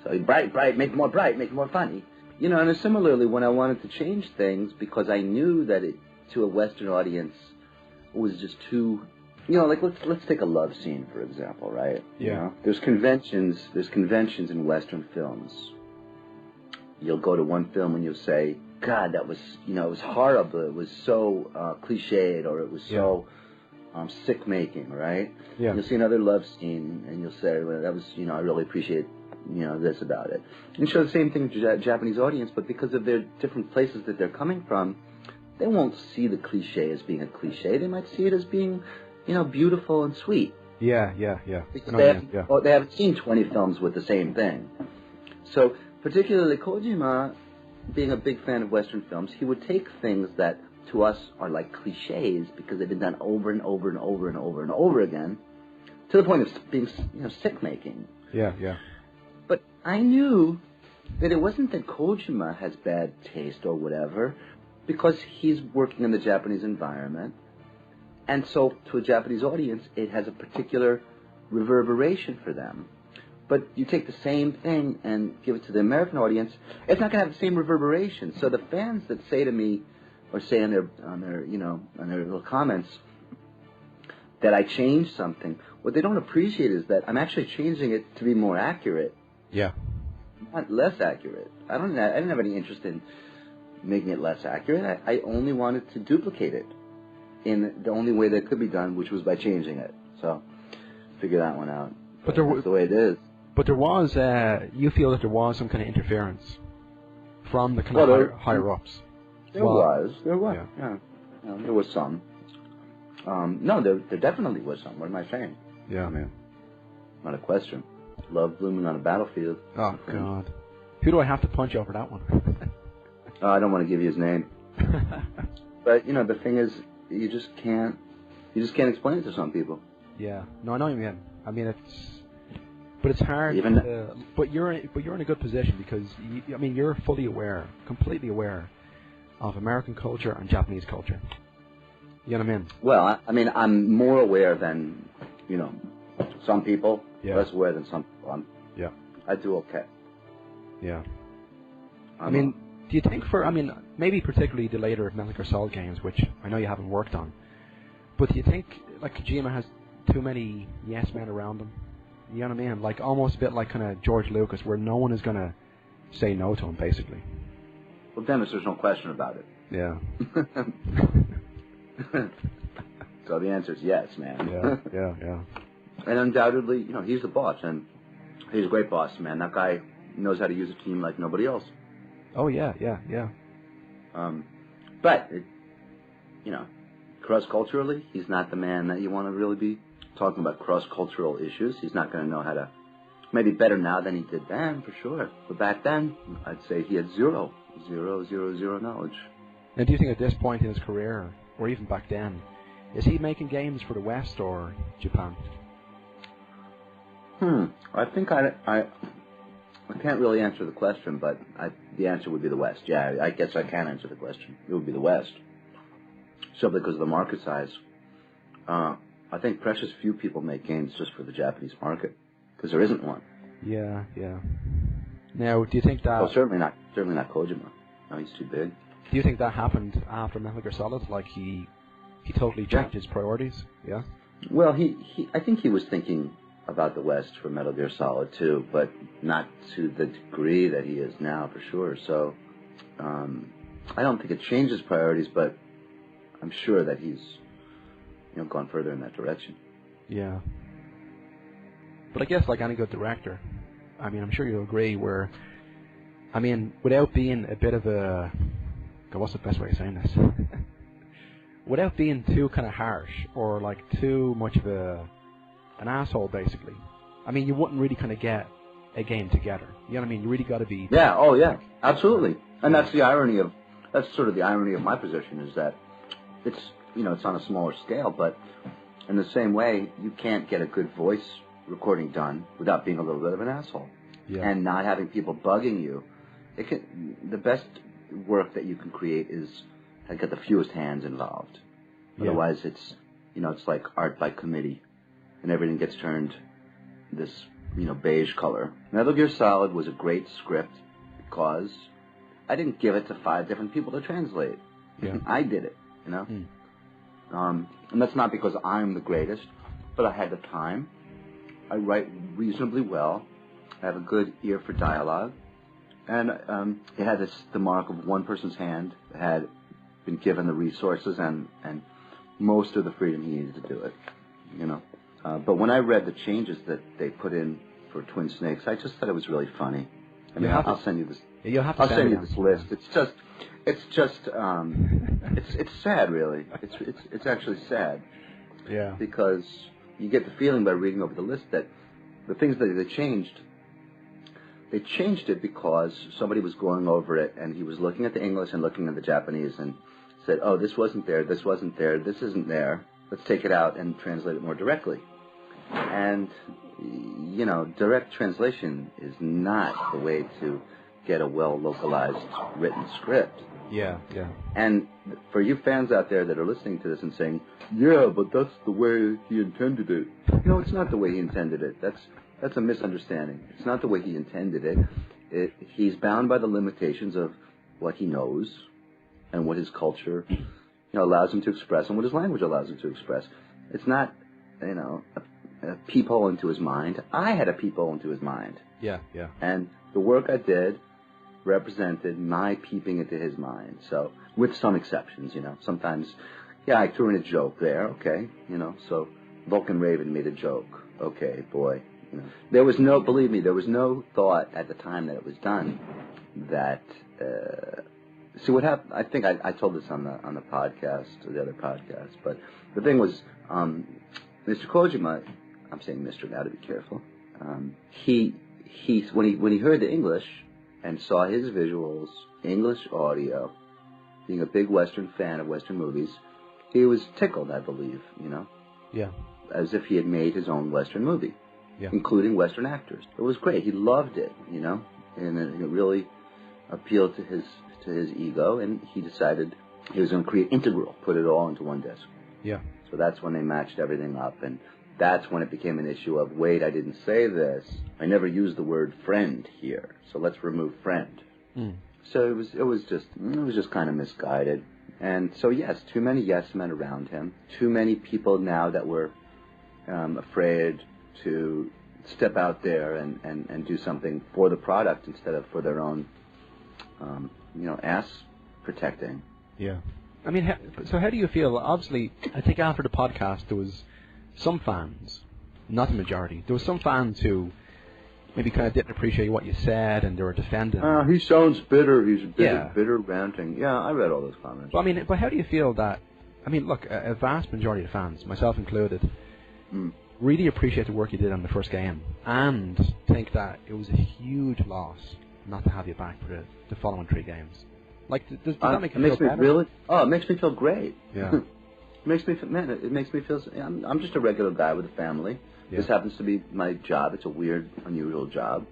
So bright, make it more funny. And similarly, when I wanted to change things, because I knew that it, to a Western audience, was just too, let's take a love scene, for example, right? Yeah. There's conventions in Western films. You'll go to one film and you'll say, God, that was, it was horrible, it was so cliched, or it was so sick-making, right? Yeah. You'll see another love scene and you'll say, well, that was, I really appreciate this about it. And show the same thing to the Japanese audience, but because of their different places that they're coming from, they won't see the cliche as being a cliche. They might see it as being, beautiful and sweet. Yeah. Because they haven't seen 20 films with the same thing. So, particularly Kojima, being a big fan of Western films, he would take things that to us are like cliches because they've been done over and over and over and over and over again, to the point of being, sick-making. Yeah. But I knew that it wasn't that Kojima has bad taste or whatever, because he's working in the Japanese environment, and so to a Japanese audience, it has a particular reverberation for them. But you take the same thing and give it to the American audience, it's not going to have the same reverberation. So the fans that say to me, or say on their little comments, that I changed something, what they don't appreciate is that I'm actually changing it to be more accurate. Yeah. Not less accurate. I didn't have any interest in making it less accurate. I only wanted to duplicate it in the only way that it could be done, which was by changing it. So, figure that one out. But that's the way it is. But there was, you feel that there was some kind of interference from the kind of higher ups. There was. Yeah. There was some. No, there definitely was some. What am I saying? Yeah, man. Not a question. Love blooming on a battlefield. Oh, God. Who do I have to punch over that one? I don't want to give you his name. But, the thing is, you just can't explain it to some people. Yeah. No, I know what you mean. I mean, it's hard. But you're in a good position because, you're fully aware, completely aware of American culture and Japanese culture. You know what I mean? Well, I'm more aware than, some people. Yeah. Less aware than some people. I do okay. Yeah. I mean, do you think maybe particularly the later Metal Gear Solid games, which I know you haven't worked on, but do you think, like, Kojima has too many yes men around him? You know what I mean? Like, almost a bit like kind of George Lucas, where no one is going to say no to him, basically. Well, Dennis, there's no question about it. Yeah. So the answer is yes, man. Yeah. And undoubtedly, he's the boss, and he's a great boss, man. That guy knows how to use a team like nobody else. Oh, yeah. But, cross-culturally, he's not the man that you want to really be talking about cross-cultural issues. He's not going to know how to, maybe better now than he did then, for sure. But back then, I'd say he had zero knowledge. And do you think at this point in his career, or even back then, is he making games for the West or Japan? I think I can't really answer the question, but the answer would be the West. Yeah, I guess I can answer the question. It would be the West. Simply because of the market size. I think precious few people make games just for the Japanese market, because there isn't one. Yeah. Now, do you think that... Well, certainly not Kojima. No, he's too big. Do you think that happened after Metal Gear Solid? Like, he totally changed his priorities? Yeah? Well, I think he was thinking about the West for Metal Gear Solid too, but not to the degree that he is now, for sure. So, I don't think it changed his priorities, but I'm sure that he's, gone further in that direction. Yeah. But I guess, like any good director, I'm sure you'll agree, without being a bit of a... God, what's the best way of saying this? Without being too kind of harsh, or like too much of an asshole, basically. You wouldn't really kind of get a game together. You know what I mean? You really got to be... Yeah, oh yeah, absolutely. And that's sort of the irony of my position, is that it's on a smaller scale, but in the same way, you can't get a good voice recording done without being a little bit of an asshole. Yeah. And not having people bugging you. The best work that you can create is get the fewest hands involved. Yeah. Otherwise, it's like art by committee, and everything gets turned this beige color. Metal Gear Solid was a great script because I didn't give it to 5 different people to translate. Yeah. I did it, and that's not because I'm the greatest, but I had the time. I write reasonably well. I have a good ear for dialogue. And it had the mark of one person's hand, had been given the resources and most of the freedom he needed to do it, But when I read the changes that they put in for Twin Snakes, I just thought it was really funny. I'll send you this. I'll send you this list. It's sad, really. It's actually sad. Yeah. Because you get the feeling by reading over the list that the things that they changed it because somebody was going over it and he was looking at the English and looking at the Japanese and said, oh, this wasn't there, this isn't there. Let's take it out and translate it more directly. And, direct translation is not the way to get a well-localized written script. Yeah. And for you fans out there that are listening to this and saying, yeah, but that's the way he intended it. It's not the way he intended it. That's a misunderstanding. It's not the way he intended it. He's bound by the limitations of what he knows and what his culture allows him to express and what his language allows him to express. It's not, a peephole into his mind. I had a peephole into his mind. Yeah. And the work I did represented my peeping into his mind. So, with some exceptions, Sometimes, I threw in a joke there, okay, So, Vulcan Raven made a joke. Okay, boy. There was no thought at the time that it was done that. See what happened? I think I told this on the podcast or the other podcast, but the thing was, Mr. Kojima. I'm saying Mr. now to be careful. He when he heard the English and saw his visuals, English audio, being a big Western fan of Western movies, he was tickled, I believe. Yeah. As if he had made his own Western movie. Yeah. Including Western actors. It was great. He loved it, and it really appealed to his ego, and he decided he was going to create Integral, put it all into one disc. Yeah. So that's when they matched everything up, and that's when it became an issue of, wait, I didn't say this. I never used the word friend here, so let's remove friend. Mm. So it was just kind of misguided. And so yes, too many yes men around him. Too many people now that were afraid to step out there and do something for the product instead of for their own, ass protecting. Yeah. I mean, so how do you feel? Obviously, I think after the podcast, there was some fans, not the majority. There was some fans who maybe kind of didn't appreciate what you said, and they were defending. He sounds bitter. He's bitter ranting. Yeah, I read all those comments. Well, I mean, but how do you feel that? I mean, look, a vast majority of fans, myself included, really appreciate the work you did on the first game, and think that it was a huge loss not to have you back for the following 3 games. Like, does that make you feel better? It makes me feel great. Yeah. It makes me feel. I'm just a regular guy with a family. Yeah. This happens to be my job. It's a weird, unusual job.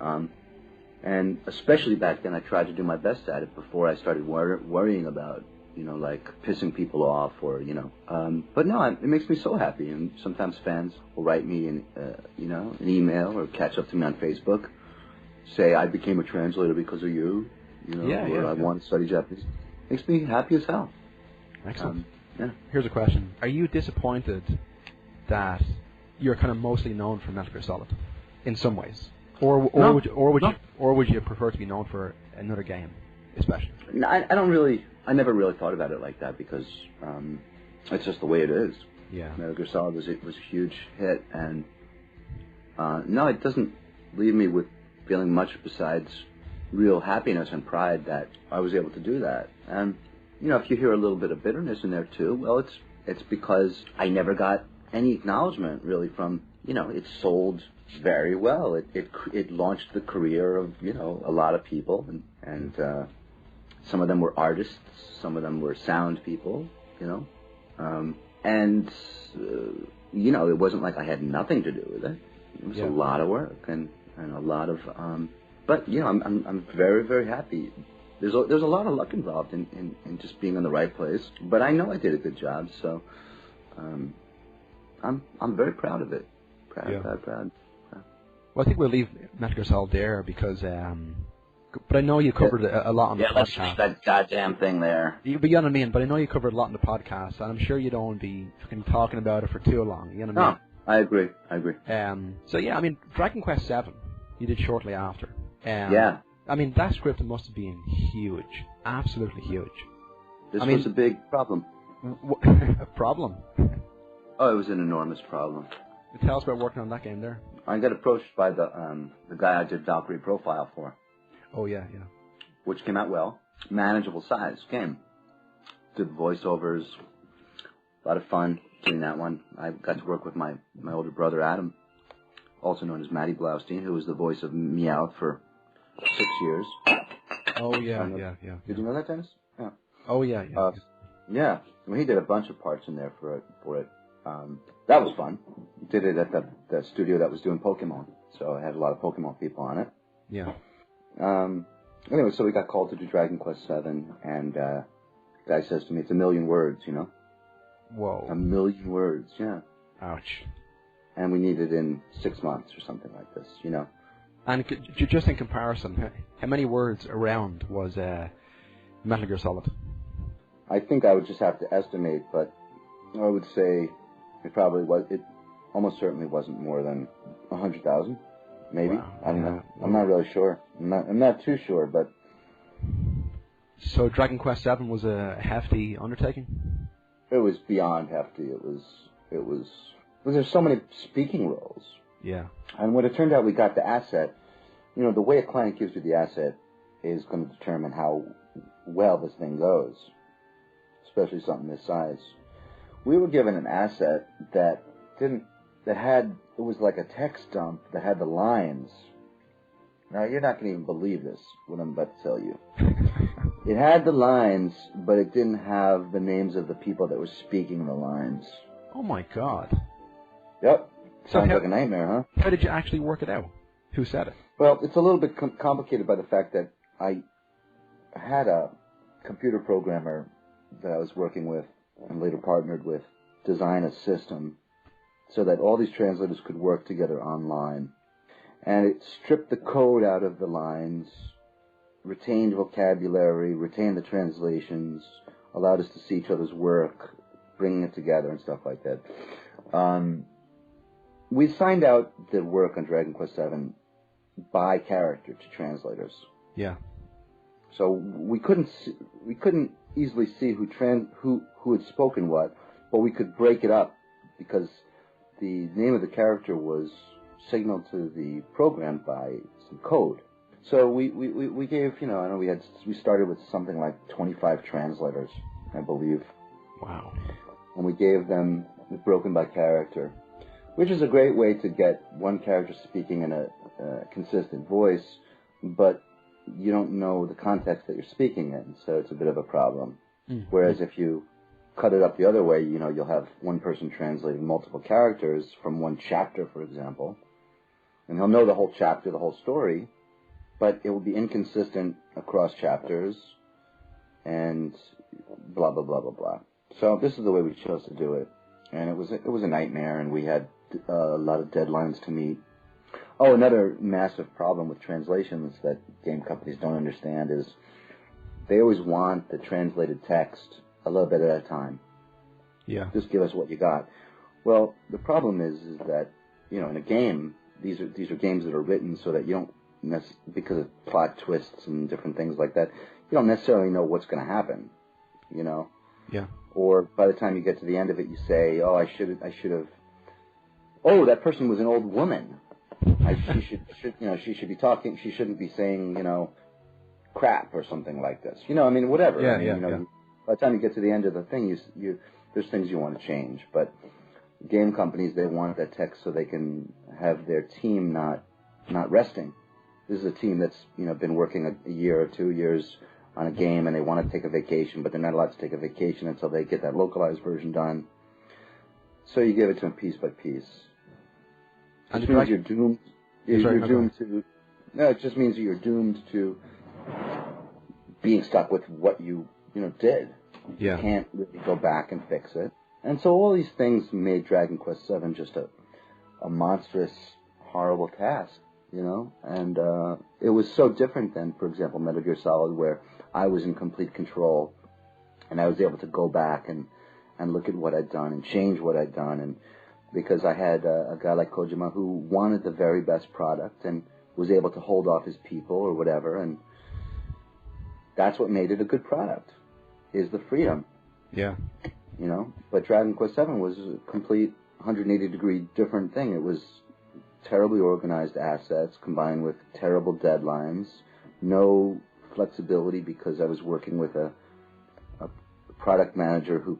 And especially back then, I tried to do my best at it before I started worrying about, like pissing people off or, But no, it makes me so happy. And sometimes fans will write me an email or catch up to me on Facebook, say I became a translator because of you, or I want to study Japanese. Makes me happy as hell. Excellent. Here's a question: are you disappointed that you're kind of mostly known for Metal Gear Solid, in some ways, or would you prefer to be known for another game, especially? No, I never really thought about it like that because it's just the way it is. Yeah. Metal Gear Solid was a huge hit, and no, it doesn't leave me with feeling much besides real happiness and pride that I was able to do that. And if you hear a little bit of bitterness in there too, well, it's because I never got any acknowledgement really from, it sold very well. It launched the career of, a lot of people, and some of them were artists, some of them were sound people, and it wasn't like I had nothing to do with it. It was a lot of work and a lot of, but I'm very, very happy. There's a lot of luck involved in just being in the right place, but I know I did a good job, so I'm very proud of it. Proud. Well, I think we'll leave Metal Gear Solid there because, but I know you covered a lot on the podcast. Yeah, let's leave that goddamn thing there. But you know what I mean? But I know you covered a lot on the podcast, and I'm sure you don't want to be fucking talking about it for too long. You know what I mean? No, I agree. So yeah, I mean, Dragon Quest VII, you did shortly after. Yeah. I mean, that script must have been huge. Absolutely huge. This was a big problem. A problem? Oh, it was an enormous problem. Tell us about working on that game there. I got approached by the guy I did Valkyrie Profile for. Oh, yeah. Which came out well. Manageable size game. Did voiceovers. A lot of fun doing that one. I got to work with my older brother, Adam, also known as Matty Blaustein, who was the voice of Meowth for 6 years. Oh, yeah. Did you know that, Dennis? Yeah. Oh, yeah. Yeah. Well, he did a bunch of parts in there for it. That was fun. Did it at the studio that was doing Pokemon, so I had a lot of Pokemon people on it. Yeah. Anyway, so we got called to do Dragon Quest VII, and guy says to me, it's 1 million words, Whoa. 1 million words, yeah. Ouch. And we need it in 6 months or something like this, And just in comparison, how many words around was Metal Gear Solid? I think I would just have to estimate, but I would say it almost certainly wasn't more than 100,000, maybe. Wow. I don't know. I'm not really sure. I'm not too sure, but... So Dragon Quest VII was a hefty undertaking? It was beyond hefty. It was there's so many speaking roles. Yeah. And when it turned out we got the asset, the way a client gives you the asset is going to determine how well this thing goes, especially something this size. We were given an asset it was like a text dump that had the lines. Now, you're not going to even believe this, what I'm about to tell you. It had the lines, but it didn't have the names of the people that were speaking the lines. Oh, my God. Yep. Sounds like a nightmare, huh? How did you actually work it out? Who said it? Well, it's a little bit complicated by the fact that I had a computer programmer that I was working with and later partnered with design a system so that all these translators could work together online. And it stripped the code out of the lines, retained vocabulary, retained the translations, allowed us to see each other's work, bringing it together and stuff like that. We signed out the work on Dragon Quest VII by character to translators. Yeah. So we couldn't easily see who had spoken what, but we could break it up because the name of the character was signaled to the program by some code. So we gave, I know we started with something like 25 translators, I believe. Wow. And we gave them broken by character, which is a great way to get one character speaking in a consistent voice, but you don't know the context that you're speaking in, so it's a bit of a problem. Mm-hmm. Whereas if you cut it up the other way, you'll have one person translating multiple characters from one chapter, for example, and he'll know the whole chapter, the whole story, but it will be inconsistent across chapters, and blah, blah, blah, blah, blah. So this is the way we chose to do it, and it was a nightmare, and we had a lot of deadlines to meet. Oh, another massive problem with translations that game companies don't understand is they always want the translated text a little bit at a time. Yeah. Just give us what you got. Well, the problem is that, in a game, these are games that are written so that you don't, because of plot twists and different things like that, you don't necessarily know what's going to happen, Yeah. Or by the time you get to the end of it, you say, oh, I should have, oh, that person was an old woman. She should be talking. She shouldn't be saying, crap or something like this. Whatever. Yeah. By the time you get to the end of the thing, there's things you want to change. But game companies, they want that text so they can have their team not resting. This is a team that's been working a year or 2 years on a game, and they want to take a vacation, but they're not allowed to take a vacation until they get that localized version done. So you give it to them piece by piece. And it means you're doomed. You're doomed to. No, it just means you're doomed to being stuck with what you did. Yeah. You can't really go back and fix it. And so all these things made Dragon Quest VII just a monstrous, horrible task, And it was so different than, for example, Metal Gear Solid, where I was in complete control, and I was able to go back and look at what I'd done and change what I'd done, and because I had a guy like Kojima who wanted the very best product and was able to hold off his people or whatever, and that's what made it a good product, is the freedom. Yeah. But Dragon Quest VII was a complete 180-degree different thing. It was terribly organized assets combined with terrible deadlines, no flexibility because I was working with a product manager who,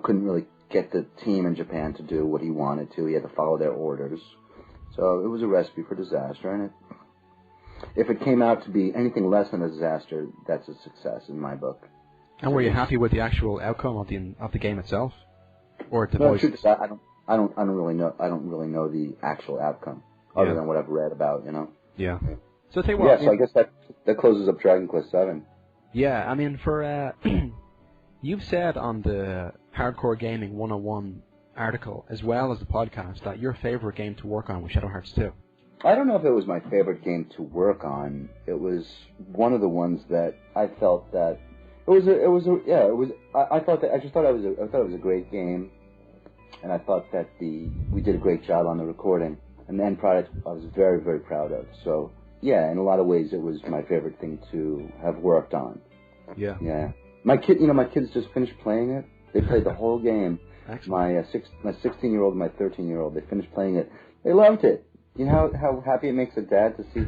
couldn't really get the team in Japan to do what he wanted to. He had to follow their orders. So it was a recipe for disaster, and if it came out to be anything less than a disaster, that's a success in my book. And were you happy with the actual outcome of the game itself, or the voice? voice? I don't really know. I don't really know the actual outcome other than what I've read about. Yeah. So tell you what. Yeah. So I guess that closes up Dragon Quest VII. Yeah. For you've said on the Hardcore Gaming 101 article, as well as the podcast, that your favorite game to work on was Shadow Hearts 2. I don't know if it was my favorite game to work on. It was one of the ones that I felt that I thought it was a great game, and I thought that we did a great job on the recording, and the end product I was very, very proud of. So yeah, in a lot of ways, it was my favorite thing to have worked on. Yeah. Yeah. My kids just finished playing it. They played the whole game. Excellent. My 16-year-old and my 13-year-old, they finished playing it. They loved it. You know how happy it makes a dad to see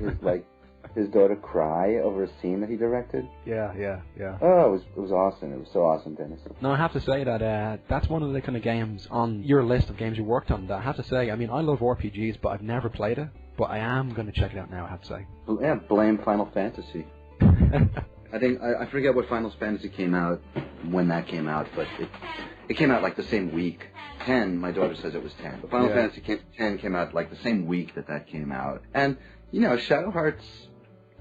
his daughter cry over a scene that he directed? Yeah. Oh, it was awesome. It was so awesome, Dennis. No, I have to say that that's one of the kind of games on your list of games you worked on that I have to say, I love RPGs, but I've never played it. But I am going to check it out now, I have to say. Yeah, blame Final Fantasy. I think, I forget what Final Fantasy came out, when that came out, but it came out like the same week. 10, my daughter says it was 10. But Final Fantasy 10 came out like the same week that came out. And, Shadow Hearts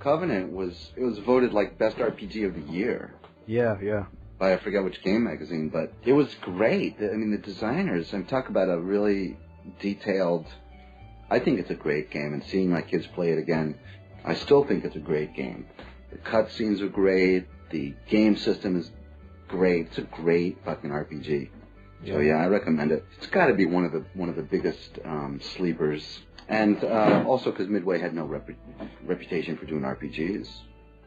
Covenant was voted like best RPG of the year. Yeah. by I forget which game magazine, but it was great. I mean, the designers, I'm talking about a really detailed, I think it's a great game, and seeing my kids play it again, I still think it's a great game. The cutscenes are great, the game system is great, it's a great fucking RPG. So yeah, I recommend it. It's got to be one of the biggest sleepers, and also because Midway had no reputation for doing RPGs,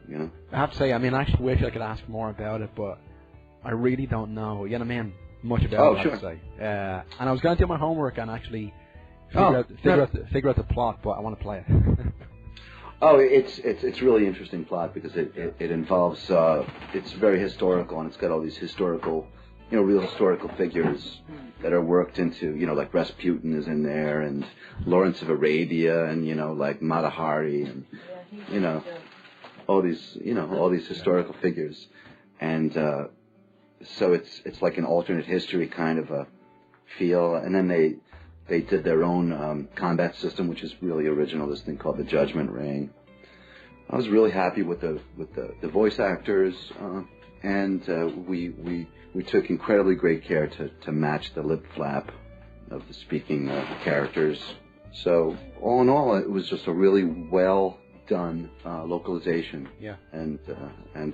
you know. I have to say, I mean, I actually wish I could ask more about it, but I really don't know. You know what I mean? Much about it. Sure. I have to say. And I was going to do my homework and actually figure out the plot, but I want to play it. Oh, it's really interesting plot because it involves it's very historical, and it's got all these historical, you know, real historical figures that are worked into, you know, like Rasputin is in there, and Lawrence of Arabia, and, you know, like Mata Hari, and, you know, all these historical figures, and so it's like an alternate history kind of a feel, and then they did their own combat system, which is really original. This thing called the Judgment Ring. I was really happy with the voice actors, and we took incredibly great care to match the lip flap of the speaking characters. So all in all, it was just a really well done localization. Yeah. And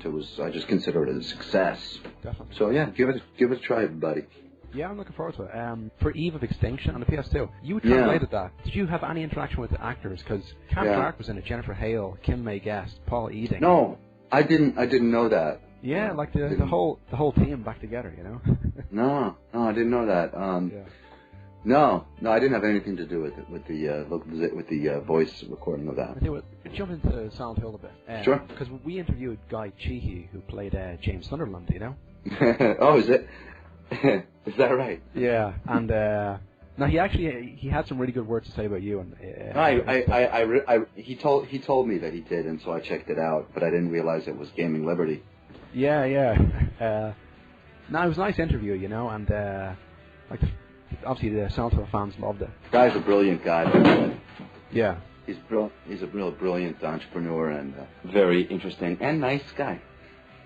it was, I just consider it a success. Definitely. So yeah, give it a try, everybody. Yeah, I'm looking forward to it. For Eve of Extinction on the PS2, you translated that. Did you have any interaction with the actors? Because Cam Clark was in it, Jennifer Hale, Kim May Guest, Paul Eading. No, I didn't know that. Yeah, like the whole team back together, you know. No, I didn't know that. No, I didn't have anything to do with the voice recording of that. I think we'll jump into Silent Hill a bit. Sure. Because we interviewed Guy Cheehey, who played James Sunderland, you know. Oh, is it? Is that right? Yeah, and no, he had some really good words to say about you. And he told me that he did, and so I checked it out, but I didn't realize it was Gaming Liberty. Yeah. No, it was a nice interview, you know, and obviously the Silent Hill fans loved it. Guy's a brilliant guy, by the way. Yeah. He's a real brilliant entrepreneur and very interesting and nice guy.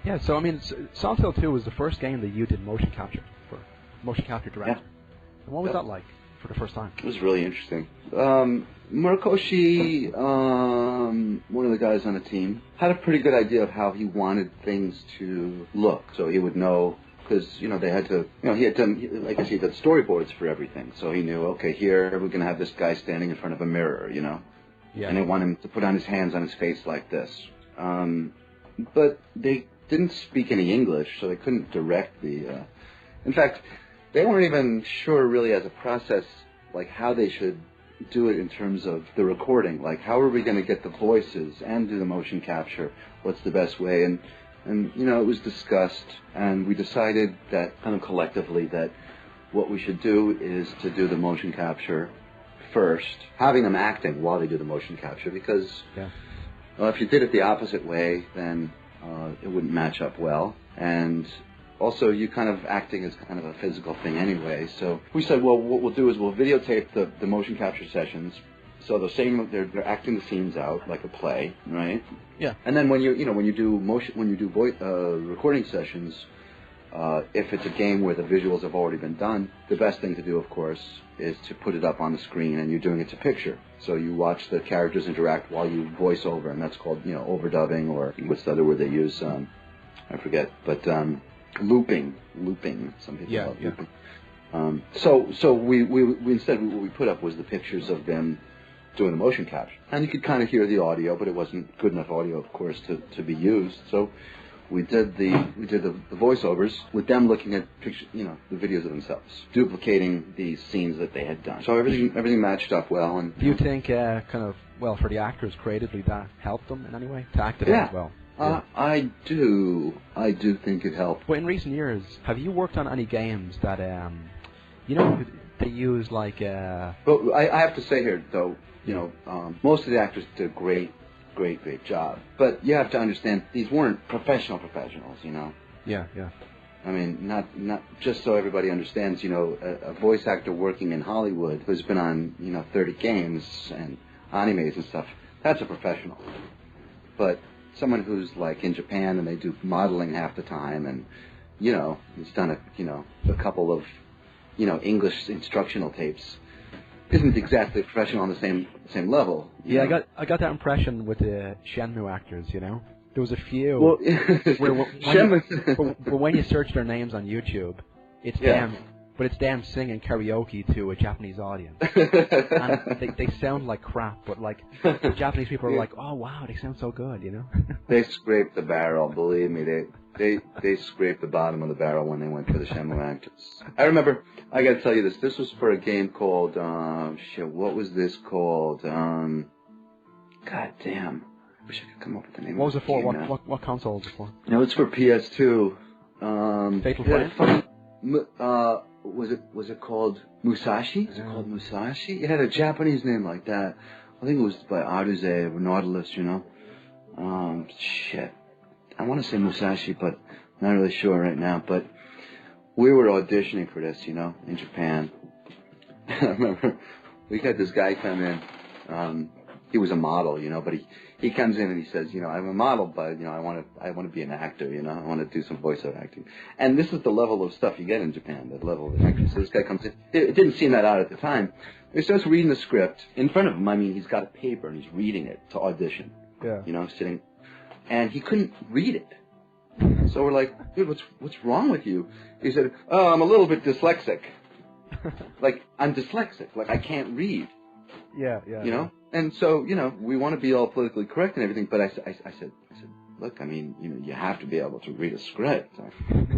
Yeah, so I mean, Silent Hill 2 was the first game that you did motion capture direct. Yeah. And what was that like for the first time? It was really interesting. Murakoshi, one of the guys on the team, had a pretty good idea of how he wanted things to look, so he would know. Because, you know, they had to, you know, he had done, like I said, he did storyboards for everything. So he knew, okay, here we're going to have this guy standing in front of a mirror, you know. Yeah. And they want him to put on his hands on his face like this. But they didn't speak any English, so they couldn't direct the... in fact, they weren't even sure really as a process, like how they should do it in terms of the recording. Like, how are we going to get the voices and do the motion capture? What's the best way? And, you know, it was discussed, and we decided that kind of collectively that what we should do is to do the motion capture first, having them acting while they do the motion capture, because if you did it the opposite way, then it wouldn't match up well. And also, you kind of acting is kind of a physical thing anyway. So we said, well, what we'll do is we'll videotape the motion capture sessions. So they're acting the scenes out like a play, right? Yeah. And then when you do voice recording sessions, if it's a game where the visuals have already been done, the best thing to do, of course, is to put it up on the screen, and you're doing it to picture. So you watch the characters interact while you voice over, and that's called, you know, overdubbing, or what's the other word they use? I forget, but looping. Some people call it looping. So we instead what we put up was the pictures of them doing the motion capture, and you could kind of hear the audio, but it wasn't good enough audio, of course, to be used. So we did the voiceovers with them looking at the videos of themselves, duplicating the scenes that they had done. So everything matched up well. And do you think for the actors creatively that helped them in any way to act it out as well? I do think it helped. But in recent years, have you worked on any games that they use like? But I have to say here though, most of the actors did a great job. But you have to understand, these weren't professionals, you know. Yeah. I mean, not just so everybody understands, a voice actor working in Hollywood who's been on, 30 games and animes and stuff, that's a professional. But someone who's like in Japan and they do modeling half the time and, you know, he's done a couple of, you know, English instructional tapes, isn't exactly professional on the same level. Yeah, I got that impression with the Shenmue actors. You know, there was a few Well, but when you search their names on YouTube, it's them. But it's them singing karaoke to a Japanese audience, and they sound like crap. But like the Japanese people are like, "Oh wow, they sound so good," you know. They scraped the barrel. Believe me, they scraped the bottom of the barrel when they went for the Shenmue actors. I remember. I got to tell you this. This was for a game called what was this called? God damn. Wish I could come up with the name. What was it for? What console was it for? No, it's for PS2. Fatal Frame. Was it called Musashi? Is it called Musashi? It had a Japanese name like that. I think it was by Aruze or Nautilus, you know. Shit. I want to say Musashi, but not really sure right now. But we were auditioning for this, you know, in Japan. I remember we had this guy come in. He was a model, you know, but he comes in and he says, you know, I'm a model, but you know, I want to be an actor, you know, I want to do some voiceover acting. And this is the level of stuff you get in Japan, that level of acting. So this guy comes in. It didn't seem that odd at the time. He starts reading the script in front of him. I mean, he's got a paper and he's reading it to audition. Yeah. You know, sitting, and he couldn't read it. So we're like, dude, what's wrong with you? He said, oh, I'm a little bit dyslexic. Like, I'm dyslexic. Like, I can't read. Yeah. You know? And so, you know, we want to be all politically correct and everything, but I said, look, I mean, you know, you have to be able to read a script.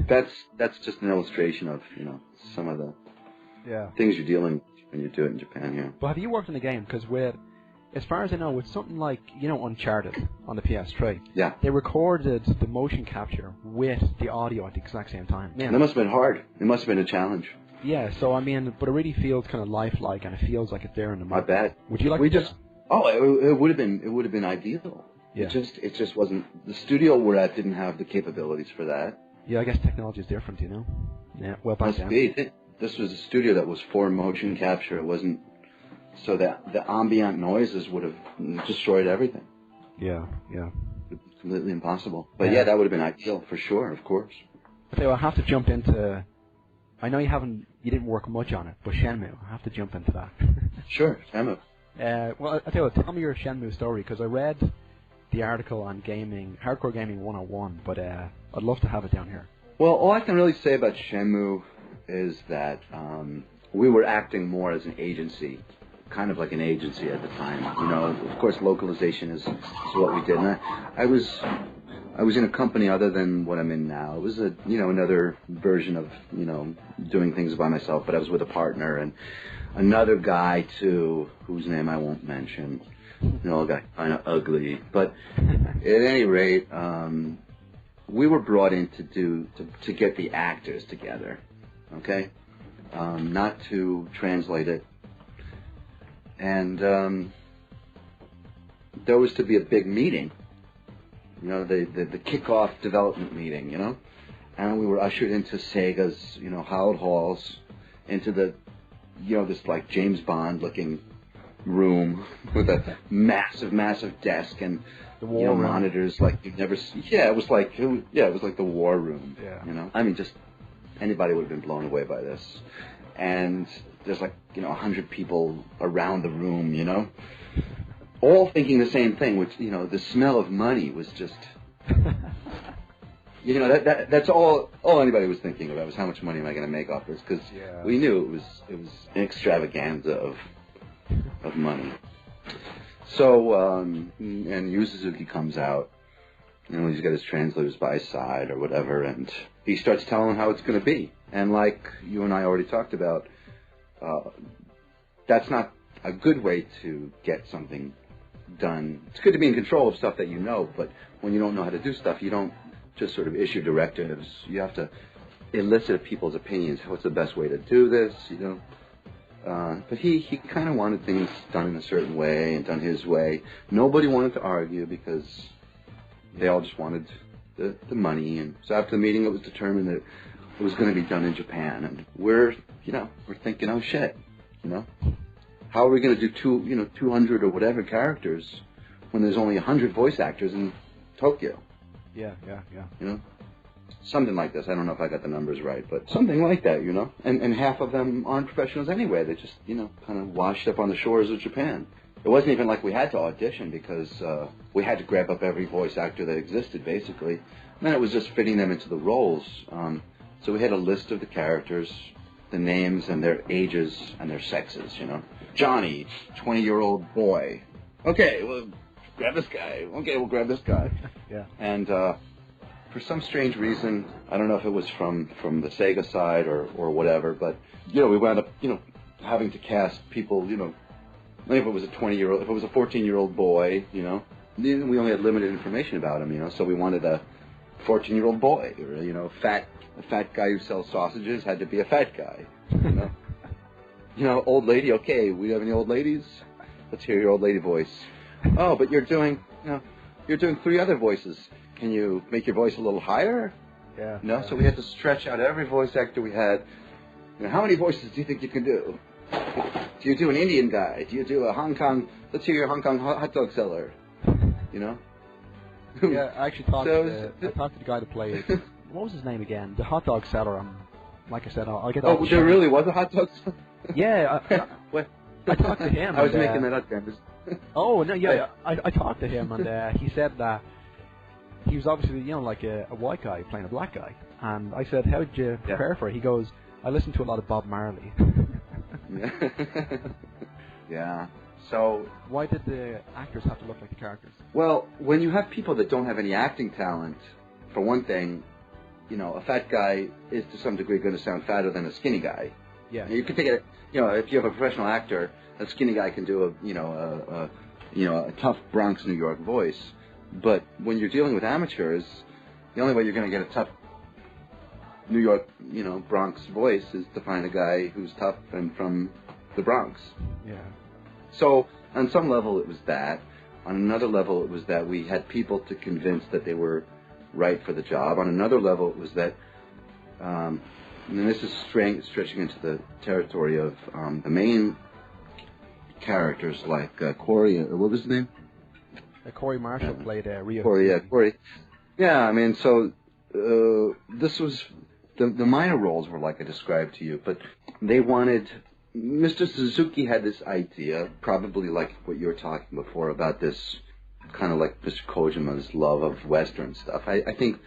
That's just an illustration of, you know, some of the things you're dealing with when you do it in Japan here. But have you worked in the game? Because as far as I know, with something like, you know, Uncharted on the PS3, they recorded the motion capture with the audio at the exact same time. Man, that must have been hard. It must have been a challenge. Yeah, so I mean, but it really feels kind of lifelike, and it feels like it's there in the moment. I bet. Would you like? It would have been ideal. Yeah. It just wasn't. The studio we're at didn't have the capabilities for that. Yeah, I guess technology is different, you know. Yeah, well, back then. This was a studio that was for motion capture. It wasn't so that the ambient noises would have destroyed everything. Yeah. It's completely impossible. But yeah, that would have been ideal for sure, of course. Okay, well, I have to jump into. I know you didn't work much on it, but Shenmue, I have to jump into that. Sure, Shenmue. Well, I tell you what, tell me your Shenmue story, because I read the article on Hardcore Gaming 101, but I'd love to have it down here. Well, all I can really say about Shenmue is that we were acting more as an agency, kind of like an agency at the time. You know, of course, localization is what we did. And I was in a company other than what I'm in now. It was another version of, you know, doing things by myself, but I was with a partner and another guy too, whose name I won't mention. You know, a guy kind of ugly. But at any rate, we were brought in to get the actors together, okay? Not to translate it. And there was to be a big meeting. You know, the kickoff development meeting, you know? And we were ushered into Sega's, you know, hallowed halls, into the, you know, this like James Bond looking room with a massive desk and, you know, monitors like you've never seen. Yeah, it was like the war room, you know? I mean, just anybody would have been blown away by this. And there's like, you know, 100 people around the room, you know? All thinking the same thing, which, you know, the smell of money was just, you know, that's all anybody was thinking about was how much money am I going to make off this? Because we knew it was an extravaganza of money. So, and Yu Suzuki comes out, you know, he's got his translators by his side or whatever, and he starts telling them how it's going to be. And like you and I already talked about, that's not a good way to get something done. It's good to be in control of stuff that you know, but when you don't know how to do stuff, you don't just sort of issue directives. You have to elicit people's opinions. What's the best way to do this, you know? But he kind of wanted things done in a certain way and done his way. Nobody wanted to argue because they all just wanted the money. And so after the meeting, it was determined that it was going to be done in Japan. And we're thinking, oh shit, you know? How are we going to do 200 or whatever characters when there's only 100 voice actors in Tokyo? Yeah. You know, something like this. I don't know if I got the numbers right, but something like that, you know. And half of them aren't professionals anyway. They just, you know, kind of washed up on the shores of Japan. It wasn't even like we had to audition because we had to grab up every voice actor that existed, basically. And then it was just fitting them into the roles. So we had a list of the characters, the names and their ages and their sexes, you know. Johnny, 20-year-old boy. Okay, well, grab this guy. Okay, we'll grab this guy. Yeah. And for some strange reason, I don't know if it was from the Sega side or whatever, but, you know, we wound up, you know, having to cast people, you know, if it was a 20-year-old, if it was a 14-year-old boy, you know, we only had limited information about him, you know, so we wanted a 14-year-old boy, or, you know, a fat guy who sells sausages had to be a fat guy, you know. You know, old lady, okay, we have any old ladies? Let's hear your old lady voice. Oh, but you're doing 3 other voices. Can you make your voice a little higher? Yeah. No, yeah. so we had to stretch out every voice actor we had. You know, how many voices do you think you can do? Do you do an Indian guy? Do you do a Hong Kong? Let's hear your Hong Kong hot dog seller. You know. Yeah, I actually talked to the guy that played. What was his name again? The hot dog seller. Like I said, I'll get. Oh, there really was a hot dog seller. Yeah. What? I talked to him. I was making that up, Candace. Oh no, yeah, I talked to him, and he said that he was obviously, you know, like a white guy playing a black guy, and I said, how did you prepare for it? He goes, I listened to a lot of Bob Marley. Yeah. So why did the actors have to look like the characters? Well, when you have people that don't have any acting talent, for one thing, you know, a fat guy is to some degree going to sound fatter than a skinny guy. Yeah. You can take it. You know, if you have a professional actor, a skinny guy can do a tough Bronx, New York voice. But when you're dealing with amateurs, the only way you're going to get a tough New York, you know, Bronx voice is to find a guy who's tough and from the Bronx. Yeah. So on some level it was that. On another level it was that we had people to convince that they were right for the job. On another level it was that, and this is stretching into the territory of the main characters like Corey, what was his name? Corey Marshall played Rio. Corey. Yeah, I mean, so this was, the minor roles were like I described to you, but they wanted, Mr. Suzuki had this idea, probably like what you were talking before about this, kind of like Mr. Kojima's love of Western stuff. I think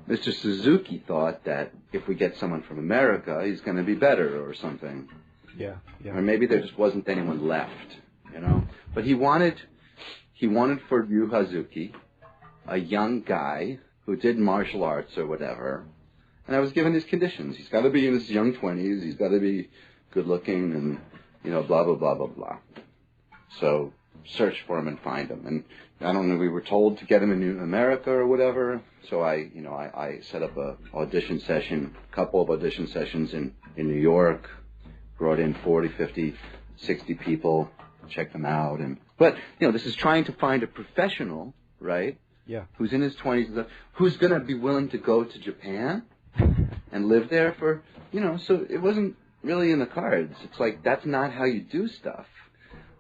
Mr. Suzuki thought that if we get someone from America, he's going to be better or something. Yeah, yeah. Or maybe there just wasn't anyone left, you know. But he wanted for Yu Hazuki a young guy who did martial arts or whatever. And I was given these conditions. He's got to be in his young 20s. He's got to be good looking and, you know, blah, blah, blah, blah, blah. So search for him and find him. And I don't know, we were told to get him in America or whatever. So I set up a couple of audition sessions in New York, brought in 40, 50, 60 people, checked them out. But, you know, this is trying to find a professional, right? Yeah. Who's in his 20s, who's going to be willing to go to Japan and live there for, you know, so it wasn't really in the cards. It's like, that's not how you do stuff.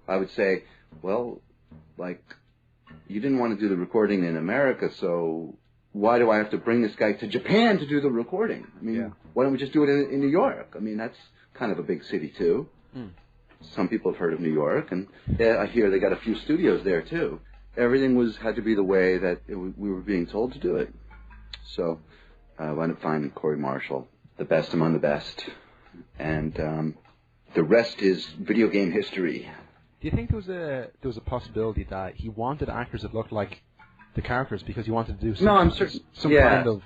I would say, well, like, you didn't want to do the recording in America, so why do I have to bring this guy to Japan to do the recording? I mean, why don't we just do it in New York? I mean, that's kind of a big city, too. Mm. Some people have heard of New York, and I hear they got a few studios there, too. Everything had to be the way that we were being told to do it. So I wound up finding Corey Marshall, the best among the best. And the rest is video game history. Do you think there was a possibility that he wanted actors that looked like the characters because he wanted to do some kind of,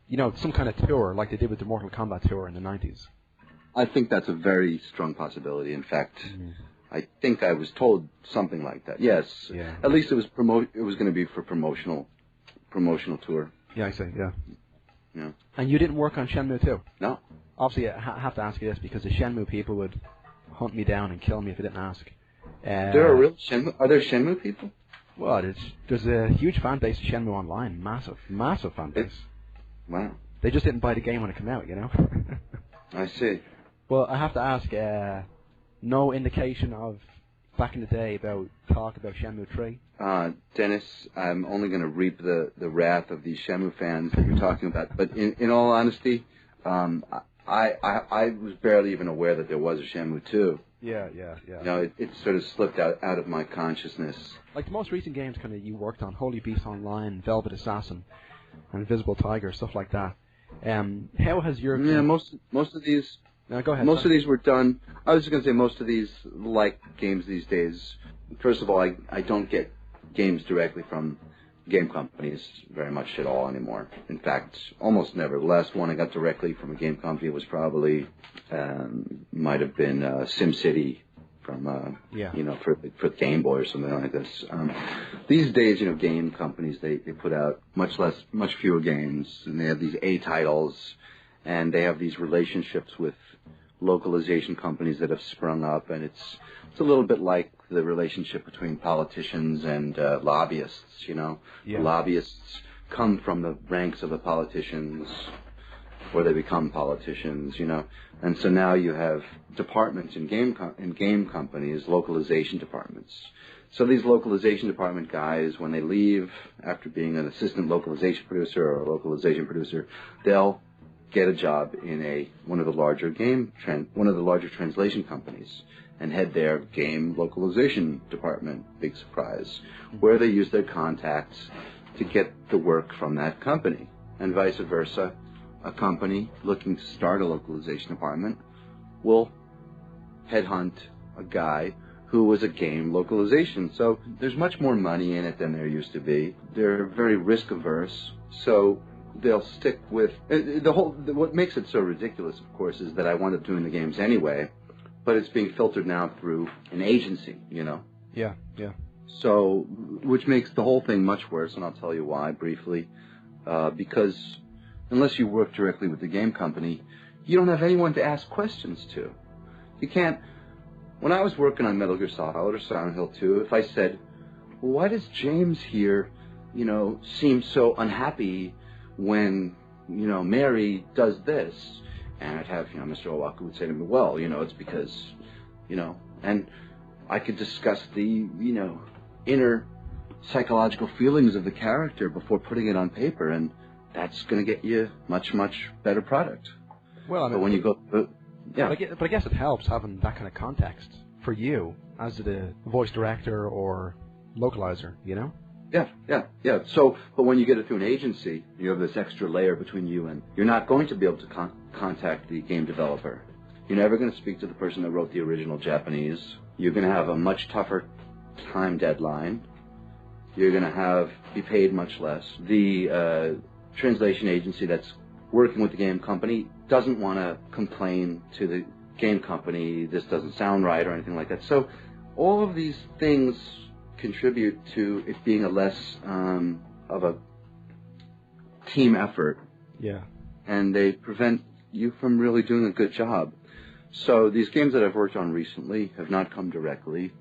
you know, some kind of tour like they did with the Mortal Kombat tour in the 90s? I think that's a very strong possibility. In fact, I think I was told something like that. Yes. Yeah. At least it was going to be for promotional tour. Yeah, I see. Yeah. Yeah. And you didn't work on Shenmue 2? No. Obviously, I have to ask you this because the Shenmue people would hunt me down and kill me if I didn't ask. Are there Shenmue people? Well, there's a huge fan base of Shenmue Online. Massive fan base. Wow. They just didn't buy the game when it came out, you know? I see. Well, I have to ask, no indication of back in the day about Shenmue 3? Dennis, I'm only going to reap the wrath of these Shenmue fans that you're talking about. But in all honesty, I was barely even aware that there was a Shenmue 2. Yeah. You know, it sort of slipped out of my consciousness. Like the most recent games kind of you worked on, Holy Beast Online, Velvet Assassin, and Invisible Tiger, stuff like that. How has your... Yeah, most of these... No, go ahead. Most of these were done... I was just going to say most of these, like games these days, first of all, I don't get games directly from game companies very much at all anymore. In fact, almost never. The last one I got directly from a game company was probably... might have been SimCity from you know, for Game Boy or something like this. These days, you know, game companies they put out much fewer games, and they have these A titles, and they have these relationships with localization companies that have sprung up, and it's a little bit like the relationship between politicians and lobbyists. You know, yeah. The lobbyists come from the ranks of the politicians, or they become politicians, you know. And so now you have departments in game companies, localization departments. So these localization department guys, when they leave after being an assistant localization producer or a localization producer, they'll get a job in one of the larger translation companies and head their game localization department. Big surprise, where they use their contacts to get the work from that company, and vice versa. A company looking to start a localization department will headhunt a guy who was a game localization. So there's much more money in it than there used to be. They're very risk averse, so they'll stick with what makes it so ridiculous, of course, is that I wound up doing the games anyway, but it's being filtered now through an agency, you know. Yeah. So, which makes the whole thing much worse, and I'll tell you why briefly. Because unless you work directly with the game company, you don't have anyone to ask questions to. You can't... When I was working on Metal Gear Solid or Silent Hill 2, if I said, well, why does James here, you know, seem so unhappy when, you know, Mary does this? And I'd have, you know, Mr. Owaku would say to me, well, you know, it's because, you know, and I could discuss the, you know, inner psychological feelings of the character before putting it on paper, and that's going to get you much better product. Well, I mean, but when you go, yeah. But I guess it helps having that kind of context for you as the voice director or localizer, you know? Yeah. So, but when you get it through an agency, you have this extra layer between you and you're not going to be able to contact the game developer. You're never going to speak to the person that wrote the original Japanese. You're going to have a much tougher time deadline. You're going to be paid much less. The translation agency that's working with the game company doesn't want to complain to the game company, this doesn't sound right or anything like that. So all of these things contribute to it being a less of a team effort. Yeah. And they prevent you from really doing a good job. So these games that I've worked on recently have not come directly.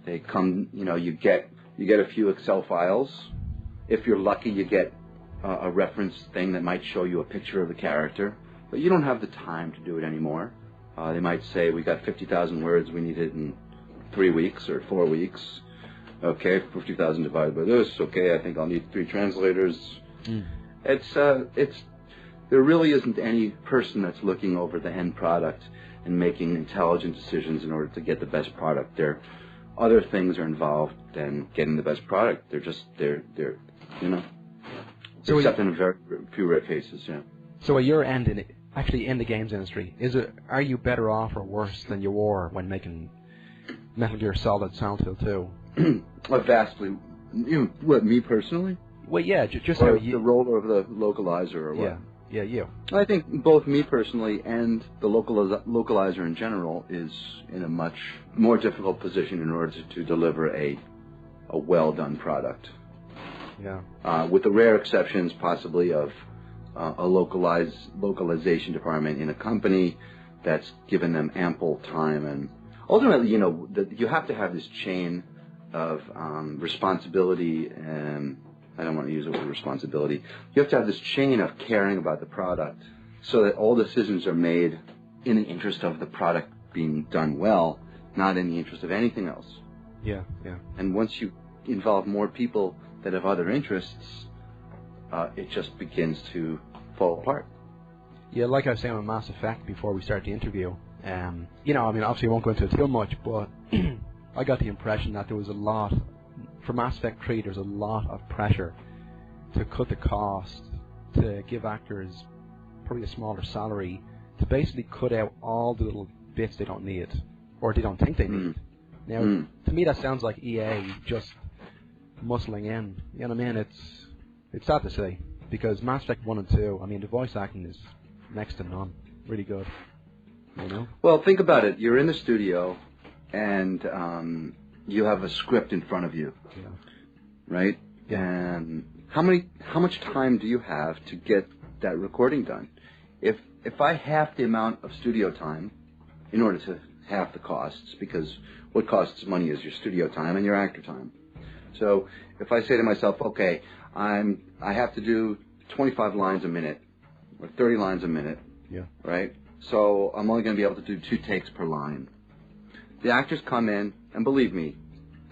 They come, you know, you get a few Excel files. If you're lucky, you get a reference thing that might show you a picture of the character, but you don't have the time to do it anymore. They might say, we got 50,000 words, we need it in 3 weeks or 4 weeks. Okay, 50,000 divided by this, okay, I think I'll need 3 translators. There really isn't any person that's looking over the end product and making intelligent decisions in order to get the best product. Other things are involved than getting the best product. They're you know. So except in very few rare cases, yeah. So at your end, in the games industry, are you better off or worse than you were when making Metal Gear Solid, Silent Hill 2? Vastly. You know, what, me personally? Well, yeah, just or how you... the role of the localizer or what? Yeah, you. I think both me personally and the localizer in general is in a much more difficult position in order to deliver a well-done product. Yeah. With the rare exceptions, possibly, of a localization department in a company that's given them ample time. And ultimately, you know, you have to have this chain of responsibility, and I don't want to use the word responsibility. You have to have this chain of caring about the product so that all decisions are made in the interest of the product being done well, not in the interest of anything else. Yeah, yeah. And once you involve more people that have other interests, it just begins to fall apart. Yeah, like I was saying on Mass Effect before we started the interview, you know, I mean, obviously I won't go into it too much, but I got the impression that there was a lot, for Mass Effect 3, there's a lot of pressure to cut the cost, to give actors probably a smaller salary, to basically cut out all the little bits they don't need, or they don't think they need. Now, to me that sounds like EA just muscling in, you know what I mean? It's sad to say, because Mass Effect 1 and 2, I mean, the voice acting is next to none. Really good. You know? Well, think about it. You're in the studio, and you have a script in front of you, right? Yeah. And how much time do you have to get that recording done? If I half the amount of studio time, in order to half the costs, because what costs money is your studio time and your actor time. So if I say to myself, okay, I have to do 25 lines a minute, or 30 lines a minute, right? So I'm only going to be able to do 2 takes per line. The actors come in, and believe me,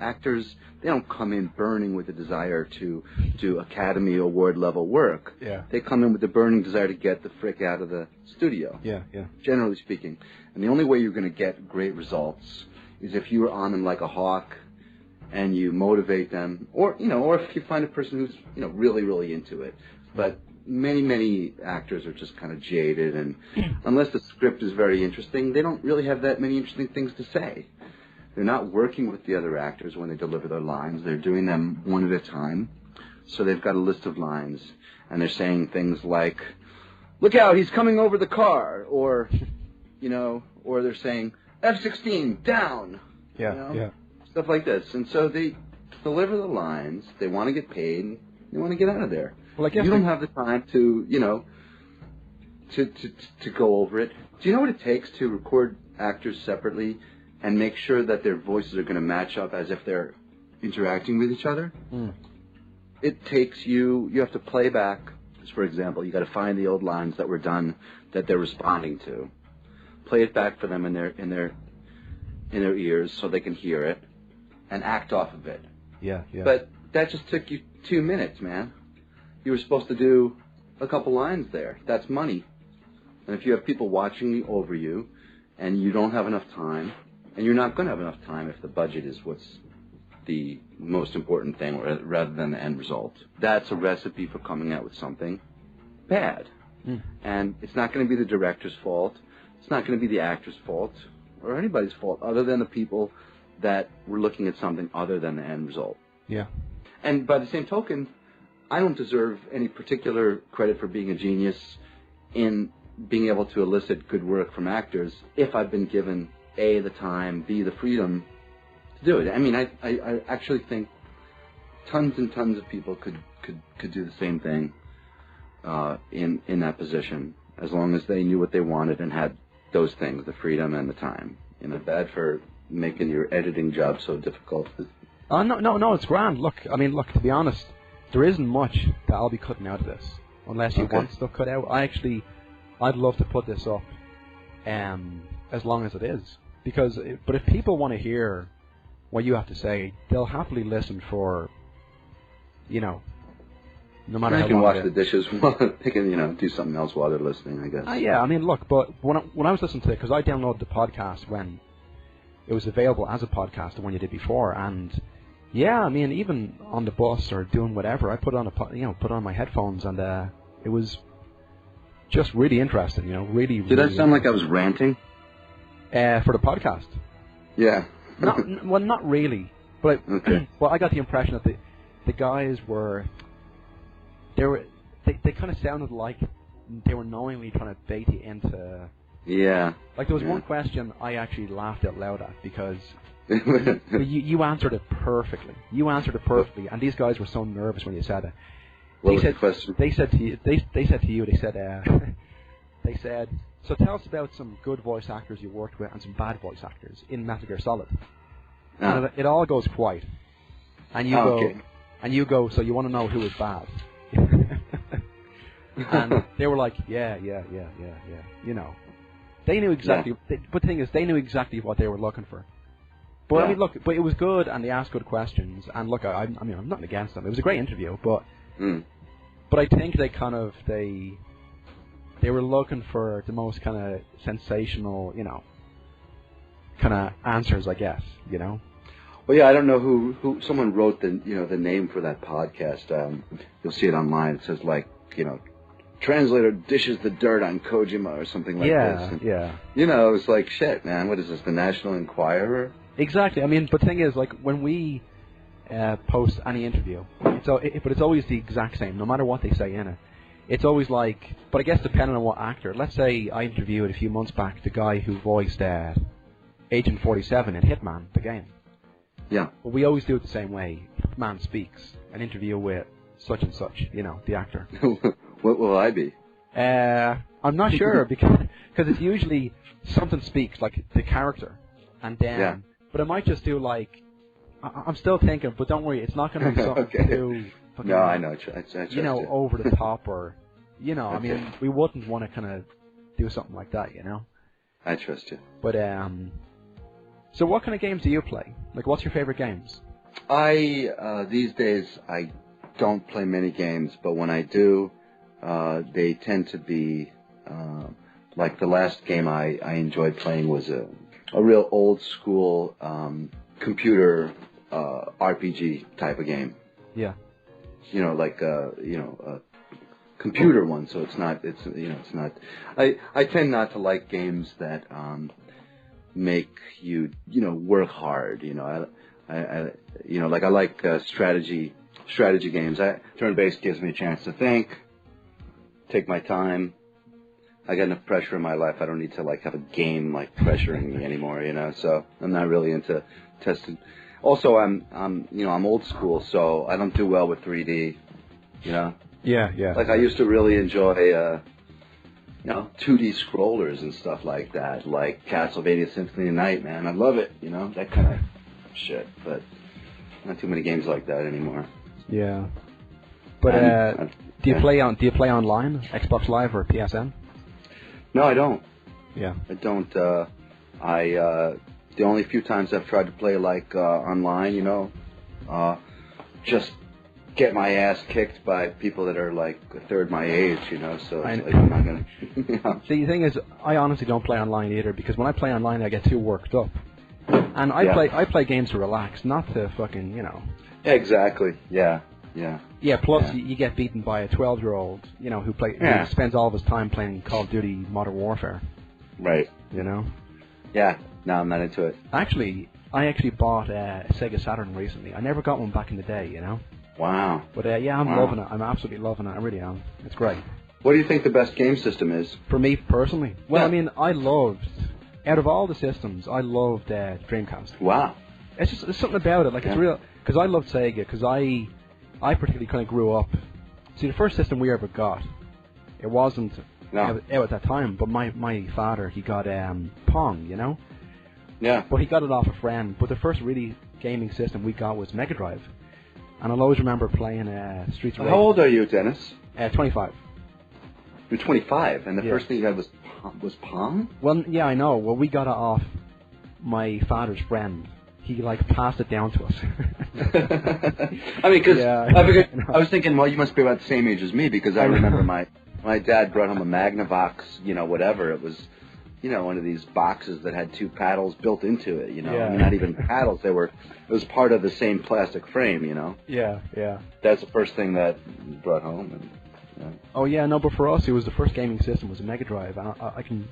actors, they don't come in burning with the desire to do Academy Award level work. Yeah. They come in with the burning desire to get the frick out of the studio. Yeah, yeah. Generally speaking. And the only way you're going to get great results is if you are on them like a hawk and you motivate them, or if you find a person who's, really, really into it. But many actors are just kind of jaded, and unless the script is very interesting, they don't really have that many interesting things to say. They're not working with the other actors when they deliver their lines. They're doing them one at a time. So they've got a list of lines, and they're saying things like, "Look out, he's coming over the car," or, or they're saying, "F-16, down." Yeah. Stuff like this. And so they deliver the lines, they want to get paid, they want to get out of there. Well, I guess you don't have the time to, to go over it. Do you know what it takes to record actors separately and make sure that their voices are going to match up as if they're interacting with each other? It takes you have to play back, for example, you got to find the old lines that were done that they're responding to. Play it back for them in their ears so they can hear it and act off of it. Yeah. But that just took you 2 minutes, man. You were supposed to do a couple lines there. That's money. And if you have people watching over you and you don't have enough time, and you're not going to have enough time if the budget is what's the most important thing rather than the end result, that's a recipe for coming out with something bad. And it's not going to be the director's fault. It's not going to be the actor's fault or anybody's fault other than the people that were looking at something other than the end result. Yeah. And by the same token, I don't deserve any particular credit for being a genius in being able to elicit good work from actors if I've been given A, the time, B, the freedom to do it. I mean, I actually think tons and tons of people could do the same thing in that position as long as they knew what they wanted and had those things, the freedom and the time. Bad for making your editing job so difficult. No, it's grand. Look, to be honest, there isn't much that I'll be cutting out of this, unless you want stuff cut out. I'd love to put this up, as long as it is. But if people want to hear what you have to say, they'll happily listen for, no matter how long. They can wash the dishes while they can, do something else while they're listening, I guess. Yeah, look, but when I was listening to it, because I downloaded the podcast when it was available as a podcast, the one you did before, and yeah, even on the bus or doing whatever, I put on put on my headphones, and it was just really interesting, really. Did I sound like I was ranting? For the podcast? Yeah. Not really, but well, I got the impression that the guys they kind of sounded like they were knowingly trying to bait you into. Yeah. Like there was one question I actually laughed out loud at because you answered it perfectly. And these guys were so nervous when you said it. What was the question? They said to you, so tell us about some good voice actors you worked with and some bad voice actors in Metal Gear Solid. And it all goes quiet. And you go, so you want to know who is bad? And they were like, yeah. They knew exactly. But the thing is, they knew exactly what they were looking for. But Yeah. I mean, look, but it was good, and they asked good questions. And look, I mean, I'm not against them. It was a great interview, but I think they were looking for the most kind of sensational, kind of answers, I guess, Well, yeah, I don't know who someone wrote the name for that podcast. You'll see it online. It says like, translator dishes the dirt on Kojima or something like this. And, Yeah. it's like, shit, man, what is this, the National Enquirer? Exactly. I mean, but the thing is, like, when we post any interview, but it's always the exact same, no matter what they say in it. It's always like, but I guess depending on what actor. Let's say I interviewed a few months back the guy who voiced Agent 47 in Hitman, the game. Yeah. But we always do it the same way. Man speaks, an interview with such and such, the actor. What will I be? I'm not sure, because it's usually something speaks, like the character, and then... Yeah. But I might just do like... I'm still thinking, but don't worry, it's not going to be something Okay. too... fucking, No, I know. I trust you. over the top, or... I mean, we wouldn't want to kind of do something like that, I trust you. But, so what kind of games do you play? Like, what's your favorite games? These days, I don't play many games, but when I do, they tend to be, like the last game I enjoyed playing was a real old school, computer, RPG type of game. Yeah. Like, a computer one, so it's not, I tend not to like games that, make you, work hard, I like strategy games. Turn-based gives me a chance to think, take my time. I got enough pressure in my life. I don't need to have a game pressuring me anymore, so I'm not really into testing. Also, I'm old school, so I don't do well with 3D, Yeah. Like I used to really enjoy 2D scrollers and stuff like that, like Castlevania Symphony of the Night, man. I love it, that kind of shit, but not too many games like that anymore. Yeah. But do you play online, Xbox Live or PSN? No, I don't. Yeah. I don't. The only few times I've tried to play online, just get my ass kicked by people that are like a third my age, so it's I'm not gonna. See, the thing is, I honestly don't play online either, because when I play online, I get too worked up, and I play games to relax, not to fucking, Exactly. Yeah. Yeah. Plus, you get beaten by a 12-year-old, who spends all of his time playing Call of Duty Modern Warfare. Right. Yeah. No, I'm not into it. Actually, I bought a Sega Saturn recently. I never got one back in the day, Wow. But I'm loving it. I'm absolutely loving it. I really am. It's great. What do you think the best game system is? For me personally, well, Yeah. I mean, out of all the systems, I loved Dreamcast. Wow. It's something about it. Like, it's real, because I loved Sega, because I particularly kind of grew up. See, the first system we ever got, it wasn't out at that time, but my father, he got Pong, Yeah. But he got it off a friend. But the first really gaming system we got was Mega Drive. And I'll always remember playing Streets of Rage. How old are you, Dennis? 25. You're 25, and the Yeah. first thing you had was Pong? Well, yeah, I know. Well, we got it off my father's friend. He passed it down to us. I mean, because Yeah. I was thinking, well, you must be about the same age as me, because I remember my dad brought home a Magnavox, whatever. It was, one of these boxes that had two paddles built into it, Yeah. I mean, not even paddles. It was part of the same plastic frame, Yeah. That's the first thing that we brought home. And, Oh, yeah, no, but for us, it was the first gaming system was a Mega Drive. And I can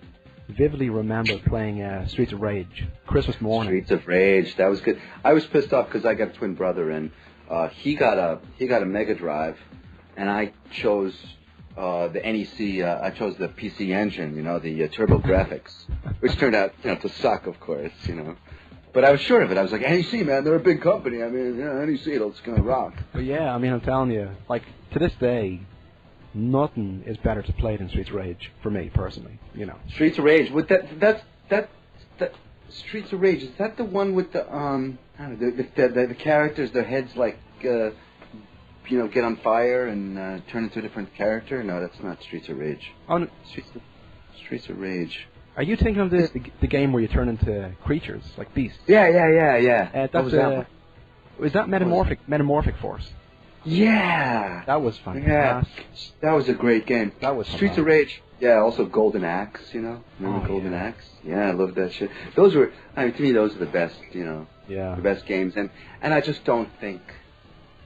vividly remember playing Streets of Rage, Christmas morning. Streets of Rage, that was good. I was pissed off because I got a twin brother, and he got a Mega Drive, and I chose the NEC. I chose the PC Engine, the Turbo Graphics, which turned out to suck, of course, But I was sure of it. I was like, NEC, man, they're a big company. I mean, NEC, it's gonna rock. But yeah, I mean, I'm telling you, to this day, nothing is better to play than Streets of Rage for me personally. Streets of Rage. With that Streets of Rage. Is that the one with the I don't know, the characters, their heads get on fire and turn into a different character? No, that's not Streets of Rage. Oh, no, Streets of Rage. Are you thinking of the game where you turn into creatures like beasts? Yeah. What was that one? Was that Metamorphic Force? Yeah. That was fantastic. Yeah. That was a great game. That was Streets of Rage. Yeah, also Golden Axe, Remember Golden Axe? Yeah, I love that shit. Those were, to me, those are the best, the best games. And I just don't think,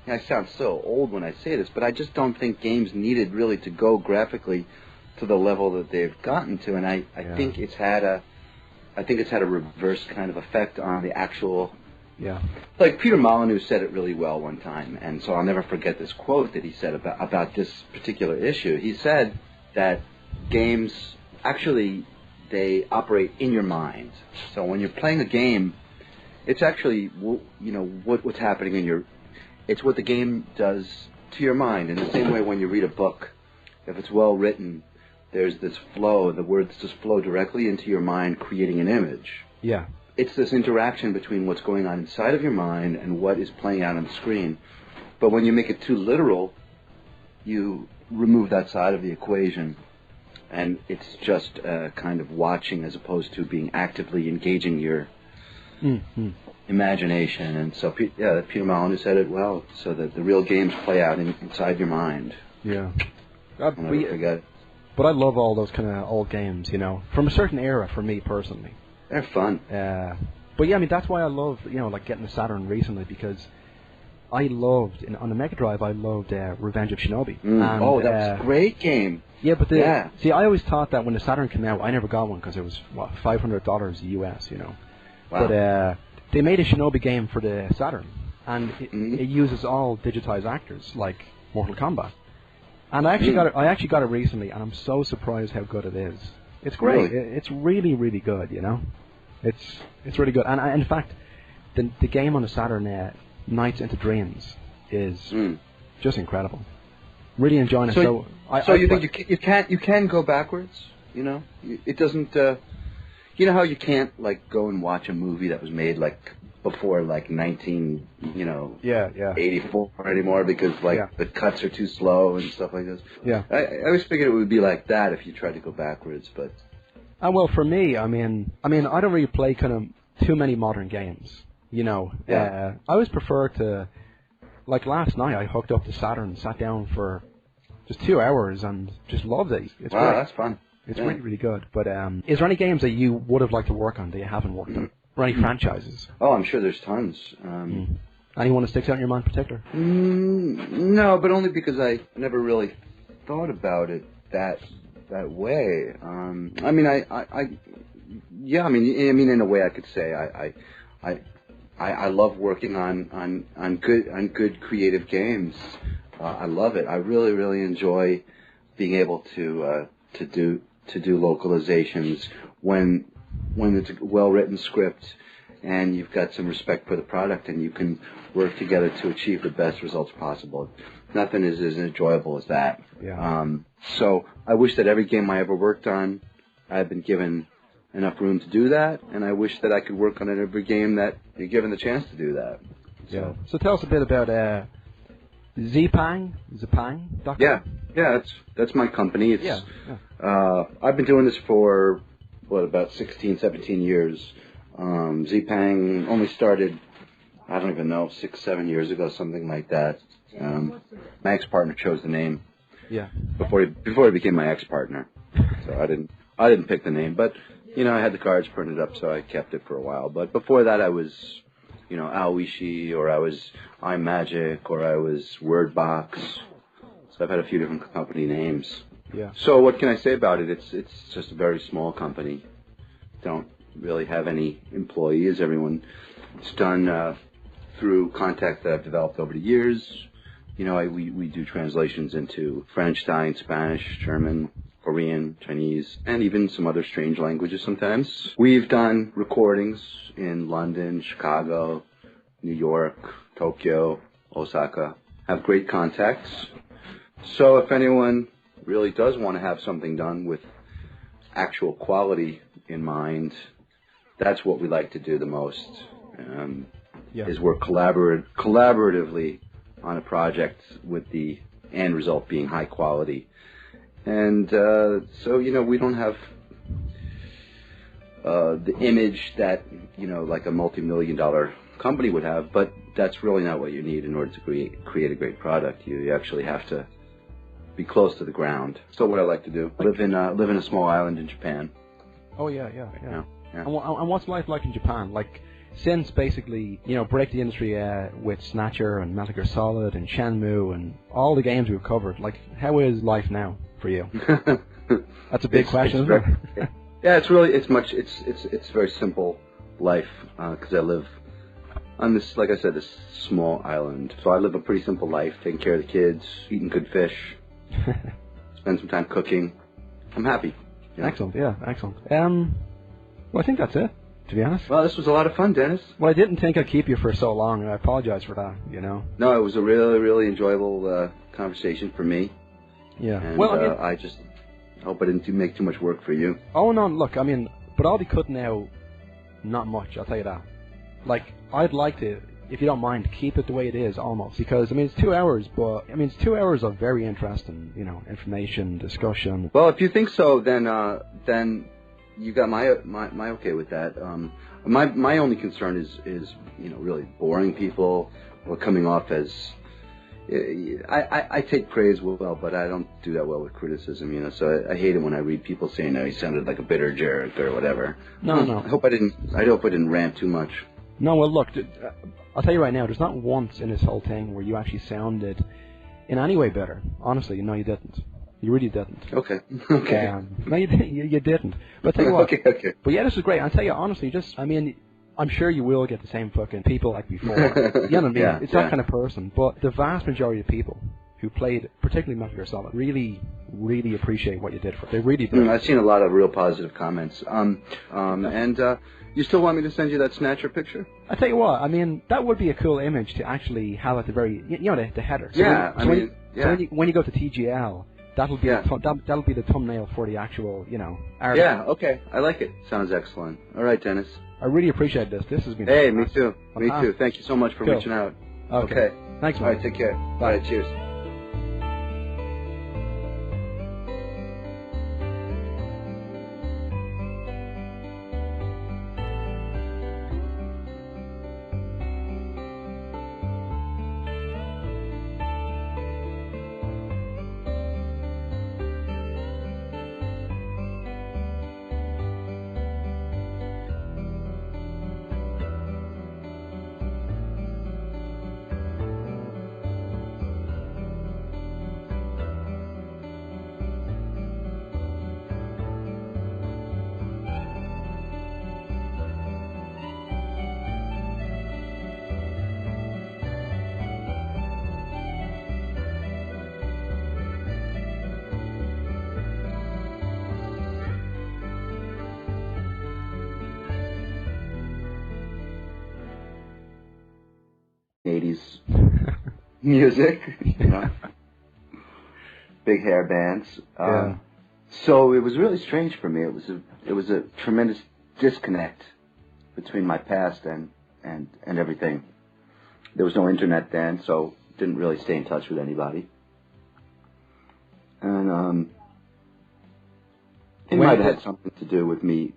I sound so old when I say this, but I just don't think games needed really to go graphically to the level that they've gotten to. And I think it's had a reverse kind of effect on the actual. Yeah. Like Peter Molyneux said it really well one time, and so I'll never forget this quote that he said about this particular issue. He said that games actually, they operate in your mind. So when you're playing a game, it's actually what's happening in your. It's what the game does to your mind. In the same way, when you read a book, if it's well written, there's this flow. The words just flow directly into your mind, creating an image. Yeah. It's this interaction between what's going on inside of your mind and what is playing out on the screen. But when you make it too literal, you remove that side of the equation, and it's just kind of watching as opposed to being actively engaging your imagination. And so, Peter Molyneux said it well, so that the real games play out inside your mind. Yeah. I'll never forget it. But I love all those kind of old games, from a certain era for me personally. They're fun. But yeah, that's why I love, like getting the Saturn recently, because I loved, on the Mega Drive, I loved Revenge of Shinobi. And, that's a great game. Yeah, but see, I always thought that when the Saturn came out, I never got one because it was, $500 US, Wow. But they made a Shinobi game for the Saturn, and it uses all digitized actors, like Mortal Kombat. And I actually got it recently, and I'm so surprised how good it is. It's great. Really? It's really, really good, It's really good. And in fact, the game on the Saturn, Nights into Dreams, is just incredible. Really enjoying it. So you think you can go backwards? It doesn't. You know how you can't go and watch a movie that was made before 1984 anymore because the cuts are too slow and stuff like this. Yeah. I always figured it would be like that if you tried to go backwards, but. Well, for me, I don't really play kind of too many modern games. I always prefer to, last night I hooked up the Saturn and sat down for just 2 hours and just loved it. It's wow, great. That's fun. It's really, really good. But is there any games that you would have liked to work on that you haven't worked on? Or any franchises? Oh, I'm sure there's tons. Anyone that sticks out in your mind in particular? No, but only because I never really thought about it that way. In a way I could say I love working on good creative games. I love it. I really, really enjoy being able to do localizations when it's a well-written script and you've got some respect for the product and you can work together to achieve the best results possible. Nothing is as enjoyable as that. Yeah. So I wish that every game I ever worked on, I had been given enough room to do that, and I wish that I could work on every game that you're given the chance to do that. So tell us a bit about Zpang.com? Yeah, that's my company. I've been doing this for about 16, 17 years. Zpang only started, I don't even know, 6, 7 years ago, something like that. My ex-partner chose the name. Yeah. Before he became my ex-partner, so I didn't pick the name, but I had the cards printed up, so I kept it for a while. But before that, I was, Aoishi, or I was iMagic, or I was Wordbox. So I've had a few different company names. Yeah. So what can I say about it? It's just a very small company. Don't really have any employees. Everyone's done through contacts that I've developed over the years. We do translations into French, Italian, Spanish, German, Korean, Chinese, and even some other strange languages sometimes. We've done recordings in London, Chicago, New York, Tokyo, Osaka. Have great contacts. So if anyone really does want to have something done with actual quality in mind, that's what we like to do the most, is work collaboratively on a project with the end result being high quality. And so, we don't have the image that, like a multi-million-dollar company would have, but that's really not what you need in order to create a great product. You actually have to be close to the ground. So what I like to do, live in a small island in Japan. Oh, yeah. And what's life like in Japan? Like, since basically, break the industry with Snatcher and Metal Gear Solid and Shenmue and all the games we've covered, like, how is life now for you? That's a big question, isn't it? Yeah, it's a very simple life, because I live on this, like I said, this small island. So I live a pretty simple life, taking care of the kids, eating good fish, spend some time cooking. I'm happy. Excellent. Well, I think that's it, to be honest. Well, this was a lot of fun, Dennis. Well, I didn't think I'd keep you for so long, and I apologize for that, No, it was a really, really enjoyable conversation for me. Yeah. And well, I just hope I didn't make too much work for you. Oh, no, look, but I'll be cutting out not much, I'll tell you that. Like, I'd like to, if you don't mind, keep it the way it is, almost. Because, it's 2 hours, but, it's 2 hours of very interesting, information, discussion. Well, if you think so, then you got my okay with that. My only concern is really boring people or coming off as I take praise well, but I don't do that well with criticism. So I hate it when I read people saying, "Oh, he sounded like a bitter jerk" or whatever. No. I hope I didn't rant too much. No, well, look, I'll tell you right now. There's not once in this whole thing where you actually sounded in any way better. Honestly, no, you didn't. You really didn't. Okay. No, you didn't. But I'll tell you what. Okay. But yeah, this is great. I'll tell you honestly, I'm sure you will get the same fucking people like before. You know what I mean? Yeah, it's that kind of person. But the vast majority of people who played, particularly Metal Gear Solid, really, really appreciate what you did for it. They really do. I've seen a lot of real positive comments. And you still want me to send you that Snatcher picture? I tell you what, that would be a cool image to actually have at the very, the header. So when you go to TGL, that'll be that'll be the thumbnail for the actual, article. Yeah, okay. I like it. Sounds excellent. All right, Dennis. I really appreciate this. This has been Hey, me too. fantastic. Me too. Thank you so much for reaching out. Okay. Thanks, man. All right, take care. Bye. All right, cheers. Music, big hair bands. So it was really strange for me. It was a tremendous disconnect between my past and everything. There was no internet then, so didn't really stay in touch with anybody. And it might have had something to do with me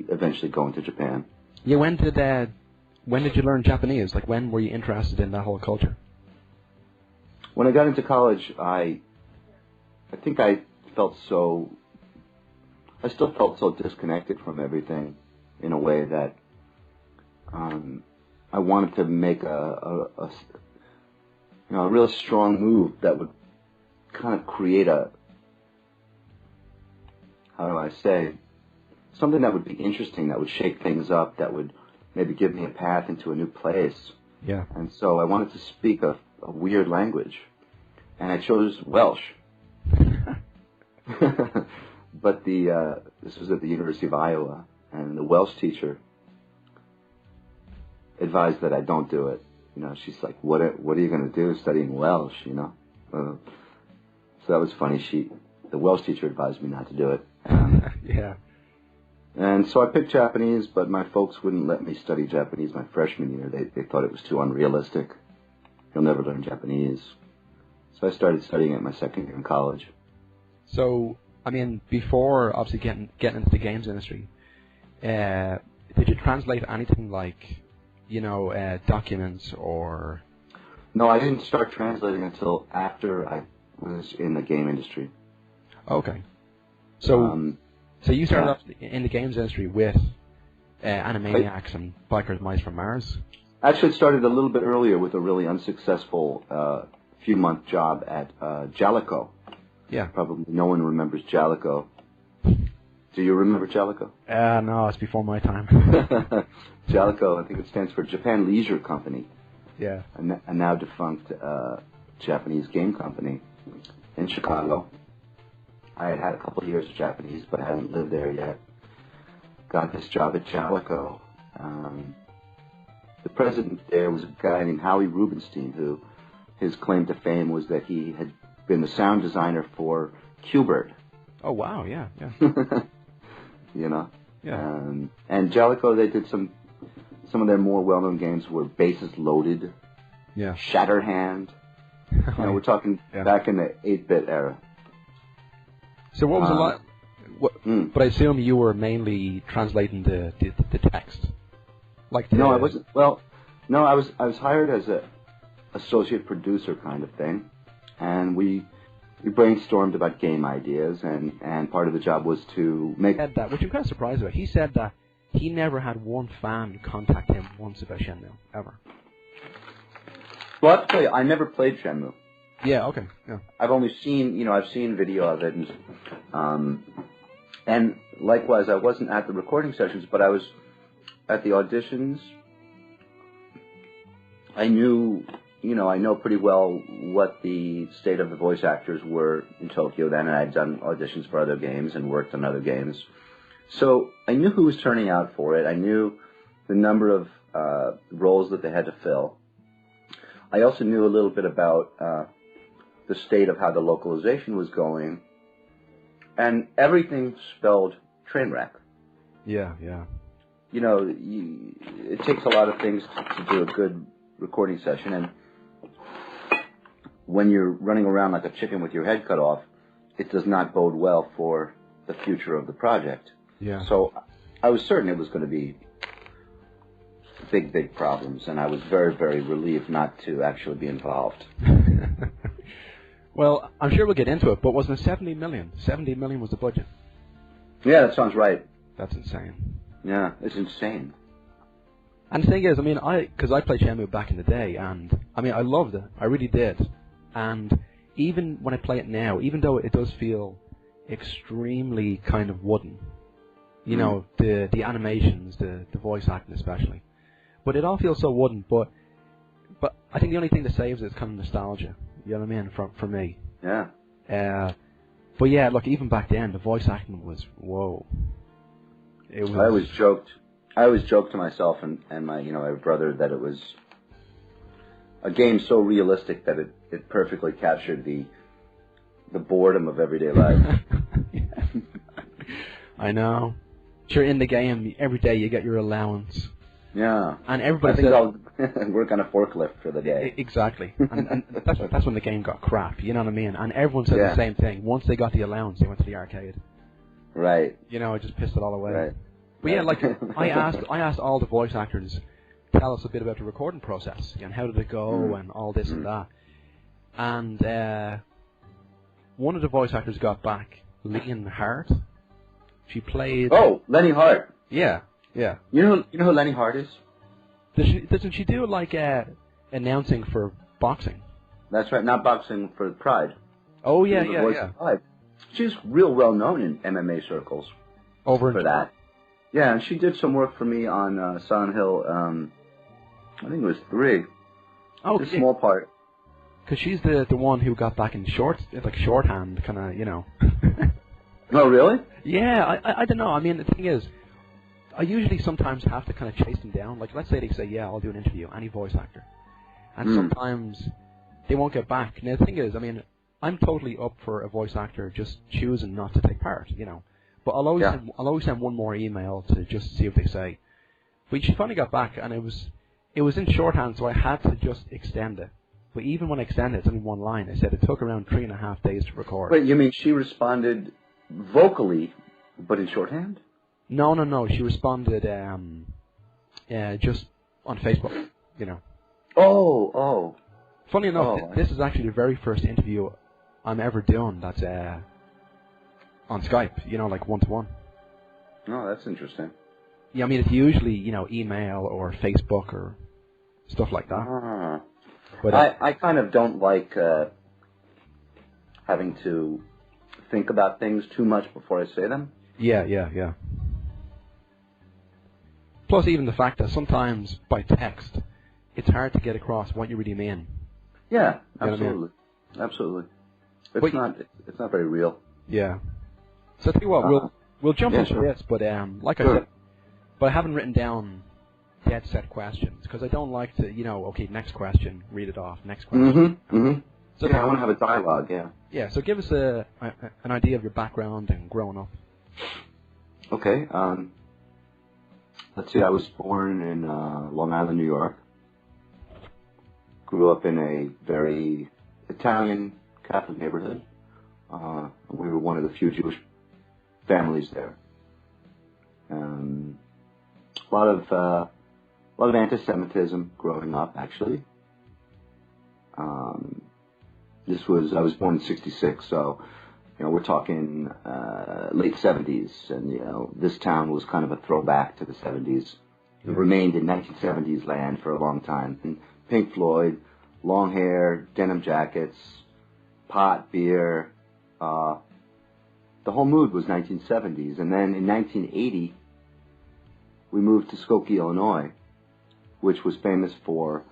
eventually going to Japan. Yeah, when did you learn Japanese? Like, when were you interested in that whole culture? When I got into college, I think I still felt so disconnected from everything in a way that I wanted to make a real strong move that would kind of create something that would be interesting, that would shake things up, that would maybe give me a path into a new place. Yeah. And so I wanted to speak a weird language, and I chose Welsh. But this was at the University of Iowa, and the Welsh teacher advised that I don't do it. She's like, "What are you going to do studying Welsh?" So that was funny. The Welsh teacher advised me not to do it. Yeah. And so I picked Japanese, but my folks wouldn't let me study Japanese my freshman year. They thought it was too unrealistic. You'll never learn Japanese. So I started studying it my second year in college. So, before obviously getting into the games industry, Did you translate anything like, documents or? No, I didn't start translating until after I was in the game industry. Okay. So you started off in the games industry with Animaniacs and Bikers Mice from Mars? Actually, it started a little bit earlier with a really unsuccessful few-month job at Jalico. Yeah. Probably no one remembers Jalico. Do you remember Jalico? No, it's before my time. Jalico, I think it stands for Japan Leisure Company. Yeah. A now defunct Japanese game company in Chicago. I had had a couple of years of Japanese, but I hadn't lived there yet. Got this job at Jalico. The president there was a guy named Howie Rubenstein, who his claim to fame was that he had been the sound designer for Q*bert. Oh, wow, yeah. Yeah. And Jalico, they did some of their more well-known games were Bases Loaded, yeah, Shatterhand. We're talking back in the 8-bit era. So what was a lot? But I assume you were mainly translating the text. No, I wasn't. Well, no, I was hired as a associate producer kind of thing, and we brainstormed about game ideas, and part of the job was to make. He said that, which I'm kind of surprised about. He said that he never had one fan contact him once about Shenmue ever. Well, I have to tell you, I never played Shenmue. Yeah. Okay. Yeah. I've only seen, I've seen video of it, and likewise, I wasn't at the recording sessions, but I was at the auditions. I know pretty well what the state of the voice actors were in Tokyo then, and I'd done auditions for other games and worked on other games. So I knew who was turning out for it. I knew the number of roles that they had to fill. I also knew a little bit about the state of how the localization was going, and everything spelled train wreck. Yeah. It takes a lot of things to do a good recording session, and when you're running around like a chicken with your head cut off, it does not bode well for the future of the project. Yeah. So I was certain it was going to be big problems, and I was very, very relieved not to actually be involved. Well, I'm sure we'll get into it, but wasn't it 70 million? 70 million was the budget. Yeah, that sounds right. That's insane. Yeah, it's insane. And the thing is, because I played Shenmue back in the day, and I loved it. I really did. And even when I play it now, even though it does feel extremely kind of wooden, the animations, the voice acting especially, but it all feels so wooden. But I think the only thing that saves it is kind of nostalgia. You know what I mean? For me. Yeah. But yeah, look, even back then, the voice acting was whoa. It was. I always joked to myself and my my brother that it was a game so realistic that it perfectly captured the boredom of everyday life. I know. Sure, in the game, every day you get your allowance. Yeah. And everybody I think I'll work on a forklift for the day. Exactly. and that's when the game got crap, you know what I mean? And everyone said the same thing. Once they got the allowance, they went to the arcade. Right. It just pissed it all away. Right. But yeah, I asked all the voice actors, tell us a bit about the recording process, and how did it go, and all this and that. And one of the voice actors got back, Leanne Hart. She played. Oh, Lenny Hart. Yeah. You know who Lenny Hart is? Doesn't she do announcing for boxing? That's right, not boxing, for Pride. Oh yeah. Pride. She's real well known in MMA circles. For that. Yeah, and she did some work for me on Silent Hill. I think it was 3. Oh, a small part. Because she's the one who got back in shorthand, kind of, Oh, really? Yeah, I don't know. The thing is, I usually sometimes have to kind of chase them down. Like, let's say they say, yeah, I'll do an interview, any voice actor. And sometimes they won't get back. Now, the thing is, I'm totally up for a voice actor just choosing not to take part, But I'll always send one more email to just see what they say. But she finally got back, and it was in shorthand, so I had to just extend it. But even when I extended it, it's only one line. I said it took around 3.5 days to record. Wait, you mean she responded vocally, but in shorthand? No. She responded just on Facebook, you know. Oh. Funny enough, this is actually the very first interview I'm ever doing that's on Skype, you know, like one-to-one. Oh, that's interesting. Yeah, I mean, it's usually, you know, email or Facebook or stuff like that. Ah. But I kind of don't like having to think about things too much before I say them. Yeah. Plus, even the fact that sometimes by text, it's hard to get across what you really mean. Yeah, You know absolutely. what I mean? Absolutely. But It's not very real. Yeah. So I tell you what, we'll jump into this, but like I said, but I haven't written down dead set questions because I don't like to, you know, okay, next question, read it off, next question. So I want to have a dialogue, yeah. Yeah, so give us an idea of your background and growing up. Okay, let's see, I was born in Long Island, New York. Grew up in a very Italian Catholic neighborhood. We were one of the few Jewish families there. A lot of anti-Semitism growing up, actually. I was born in '66, so you know we're talking late '70s, and you know this town was kind of a throwback to the '70s. It remained in 1970s land for a long time. And Pink Floyd, long hair, denim jackets, pot, beer. The whole mood was 1970s. And then in 1980, we moved to Skokie, Illinois, which was famous for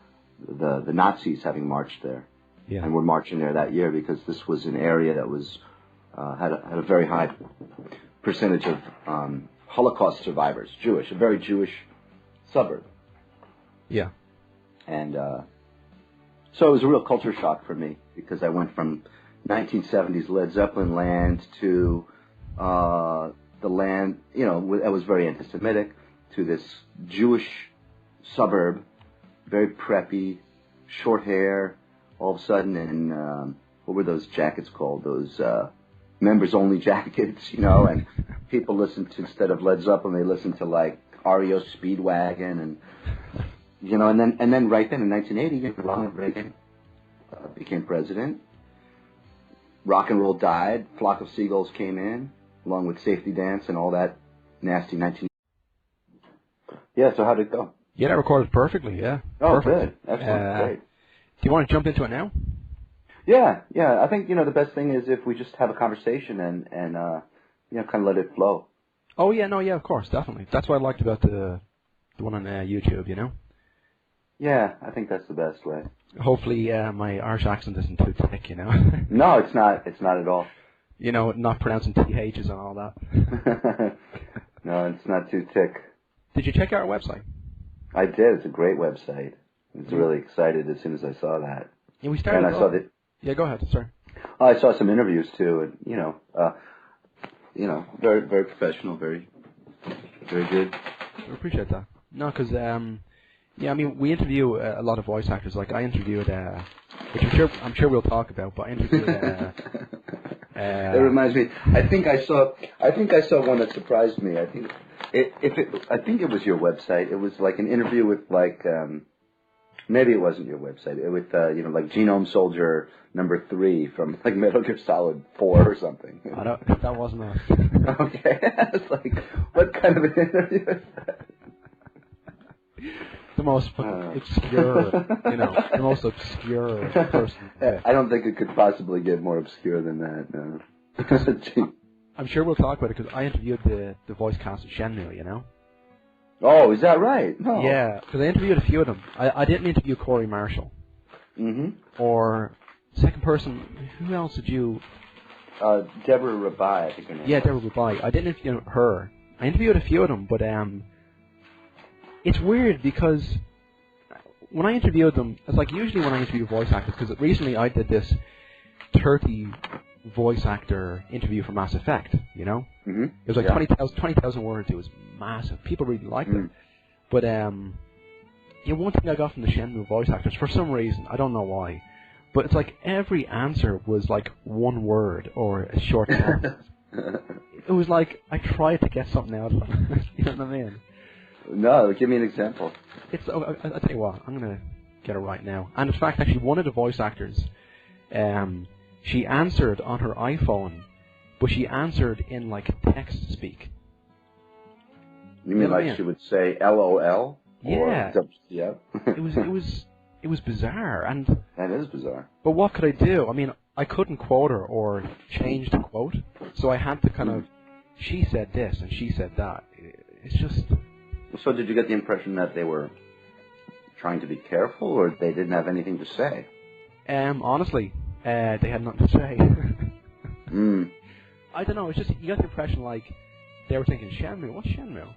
the Nazis having marched there. Yeah. And we're marching there that year because this was an area that was had a very high percentage of Holocaust survivors, Jewish, a very Jewish suburb. Yeah. And so it was a real culture shock for me because I went from 1970s Led Zeppelin land to the land, you know, that was very anti-Semitic, to this Jewish suburb, very preppy, short hair, all of a sudden, and what were those jackets called? Those members-only jackets, you know, and people listened to, instead of Led Zeppelin, they listened to, like, REO Speedwagon, and, you know, and then right then in 1980, Ronald Reagan became president. Rock and roll died. Flock of Seagulls came in, along with Safety Dance and all that nasty 19... Yeah, so how'd it go? Yeah, that recorded perfectly, yeah. Oh, Perfect. Good. Excellent. Great. Do you want to jump into it now? Yeah. I think, you know, the best thing is if we just have a conversation and you know, kind of let it flow. Oh, yeah, no, yeah, of course, definitely. That's what I liked about the one on YouTube, you know? Yeah, I think that's the best way. Hopefully my Irish accent isn't too thick, you know? No, it's not. It's not at all. You know, not pronouncing THs and all that. No, it's not too thick. Did you check out our website? I did. It's a great website. I was really excited as soon as I saw that. Yeah, we started. And I saw that. Yeah, go ahead. Sorry. I saw some interviews too, and you know, very, very professional, very, very good. I appreciate that. No, because yeah, I mean, we interview a lot of voice actors. Like I interviewed, which I'm sure we'll talk about, but I interviewed. That reminds me. I think I saw one that surprised me. I think it was your website. It was like an interview with like. Maybe it wasn't your website. With you know, like Genome Soldier number 3 from like Metal Gear Solid 4 or something. That wasn't us. Okay, it's like, what kind of an interview is that? The most obscure, you know, the most obscure person. I don't think it could possibly get more obscure than that. No. I'm sure we'll talk about it because I interviewed the voice cast of Shenmue, you know. Oh, is that right? No. Yeah, because I interviewed a few of them. I didn't interview Corey Marshall. Mm-hmm. Or second person, who else did you? Deborah Rabai, I think her name. Yeah, Deborah Rabai. I didn't interview her. I interviewed a few of them, but it's weird because when I interviewed them, it's like usually when I interview voice actors, because recently I did this 30 voice actor interview for Mass Effect, you know? Mm-hmm. It was like 20,000 words. It was massive. People really liked it. But yeah, one thing I got from the Shenmue voice actors, for some reason, I don't know why, but it's like every answer was like one word or a short sentence. it was like I tried to get something out of it. You know what I mean? No, give me an example. I'll tell you what, I'm going to get it right now. And in fact, actually, one of the voice actors, she answered on her iPhone, but she answered in like text speak. You mean like she would say LOL? Yeah. Yeah. It was bizarre, and that is bizarre. But what could I do? I mean, I couldn't quote her or change the quote, so I had to kind of. She said this and she said that. It's just. So did you get the impression that they were trying to be careful, or they didn't have anything to say? Honestly, they had nothing to say. I don't know. It's just you got the impression like they were thinking Shenmue. What's Shenmue?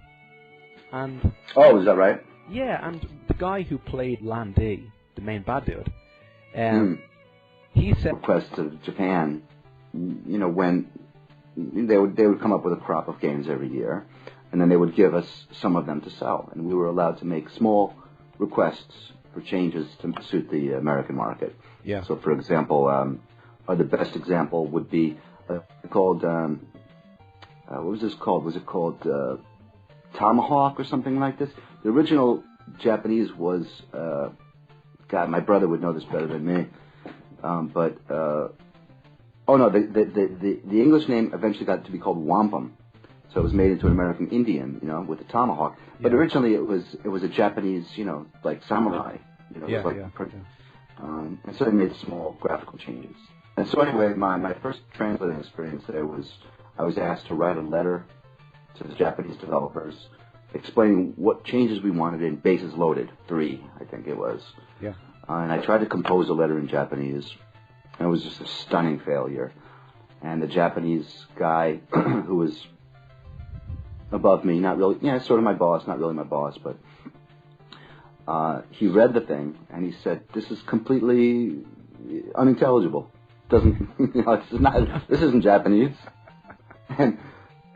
And oh, is that right? Yeah, and the guy who played Lan Di, the main bad dude, he said request to Japan. You know, when they would come up with a crop of games every year, and then they would give us some of them to sell, and we were allowed to make small requests for changes to suit the American market. Yeah. So, for example, the best example would be called what was this called? Was it called Tomahawk or something like this? The original Japanese was God, my brother would know this better than me. The English name eventually got to be called Wampum, so it was made into an American Indian, you know, with a tomahawk. But originally it was a Japanese, you know, like samurai, you know. And so they made small graphical changes. And so anyway, my first translating experience there was I was asked to write a letter to the Japanese developers explaining what changes we wanted in Bases Loaded 3, I think it was. Yeah. And I tried to compose a letter in Japanese, and it was just a stunning failure. And the Japanese guy who was above me, not really, sort of my boss, not really my boss, but he read the thing, and he said, "This is completely unintelligible. This isn't Japanese." And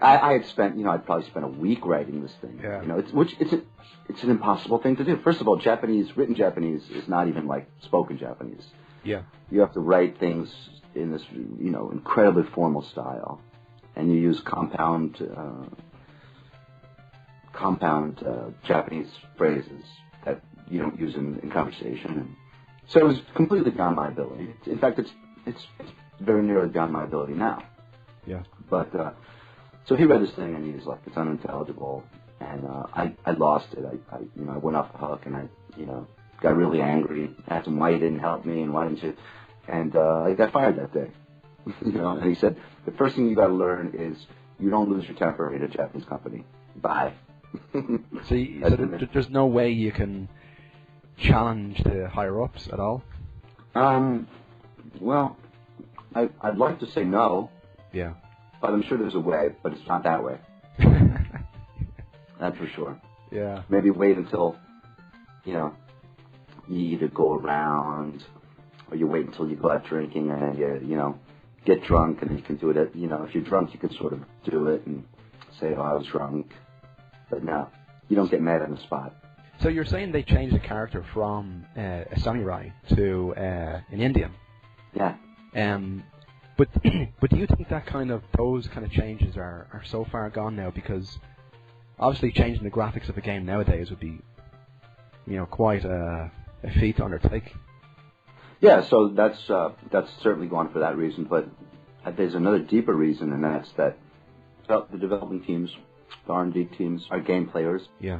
I had spent, I'd probably spent a week writing this thing. Yeah. It's an impossible thing to do. First of all, written Japanese is not even like spoken Japanese. Yeah. You have to write things in this, incredibly formal style, and you use compound Japanese phrases that you don't use in conversation. So it was completely beyond my ability. In fact, it's very nearly beyond my ability now. Yeah. But so he read this thing and he's like, it's unintelligible, and I lost it. I went off the hook, and I got really angry. Asked him why he didn't help me and why didn't you, and I got fired that day. And he said, the first thing you got to learn is you don't lose your temper in a Japanese company. Bye. So there's no way you can challenge the higher ups at all? Well, I'd like to say no. Yeah. But I'm sure there's a way, but it's not that way. That's for sure. Yeah. Maybe wait until, you either go around, or you wait until you go out drinking and you get drunk, and then you can do it at, if you're drunk, you can sort of do it and say, oh, I was drunk. But no, you don't get mad on the spot. So you're saying they changed the character from a samurai to an Indian? Yeah. But do you think that those kind of changes are so far gone now? Because obviously changing the graphics of a game nowadays would be, quite a feat to undertake. Yeah, so that's certainly gone for that reason. But there's another deeper reason, and that's that the development teams, the R&D teams, are game players. Yeah.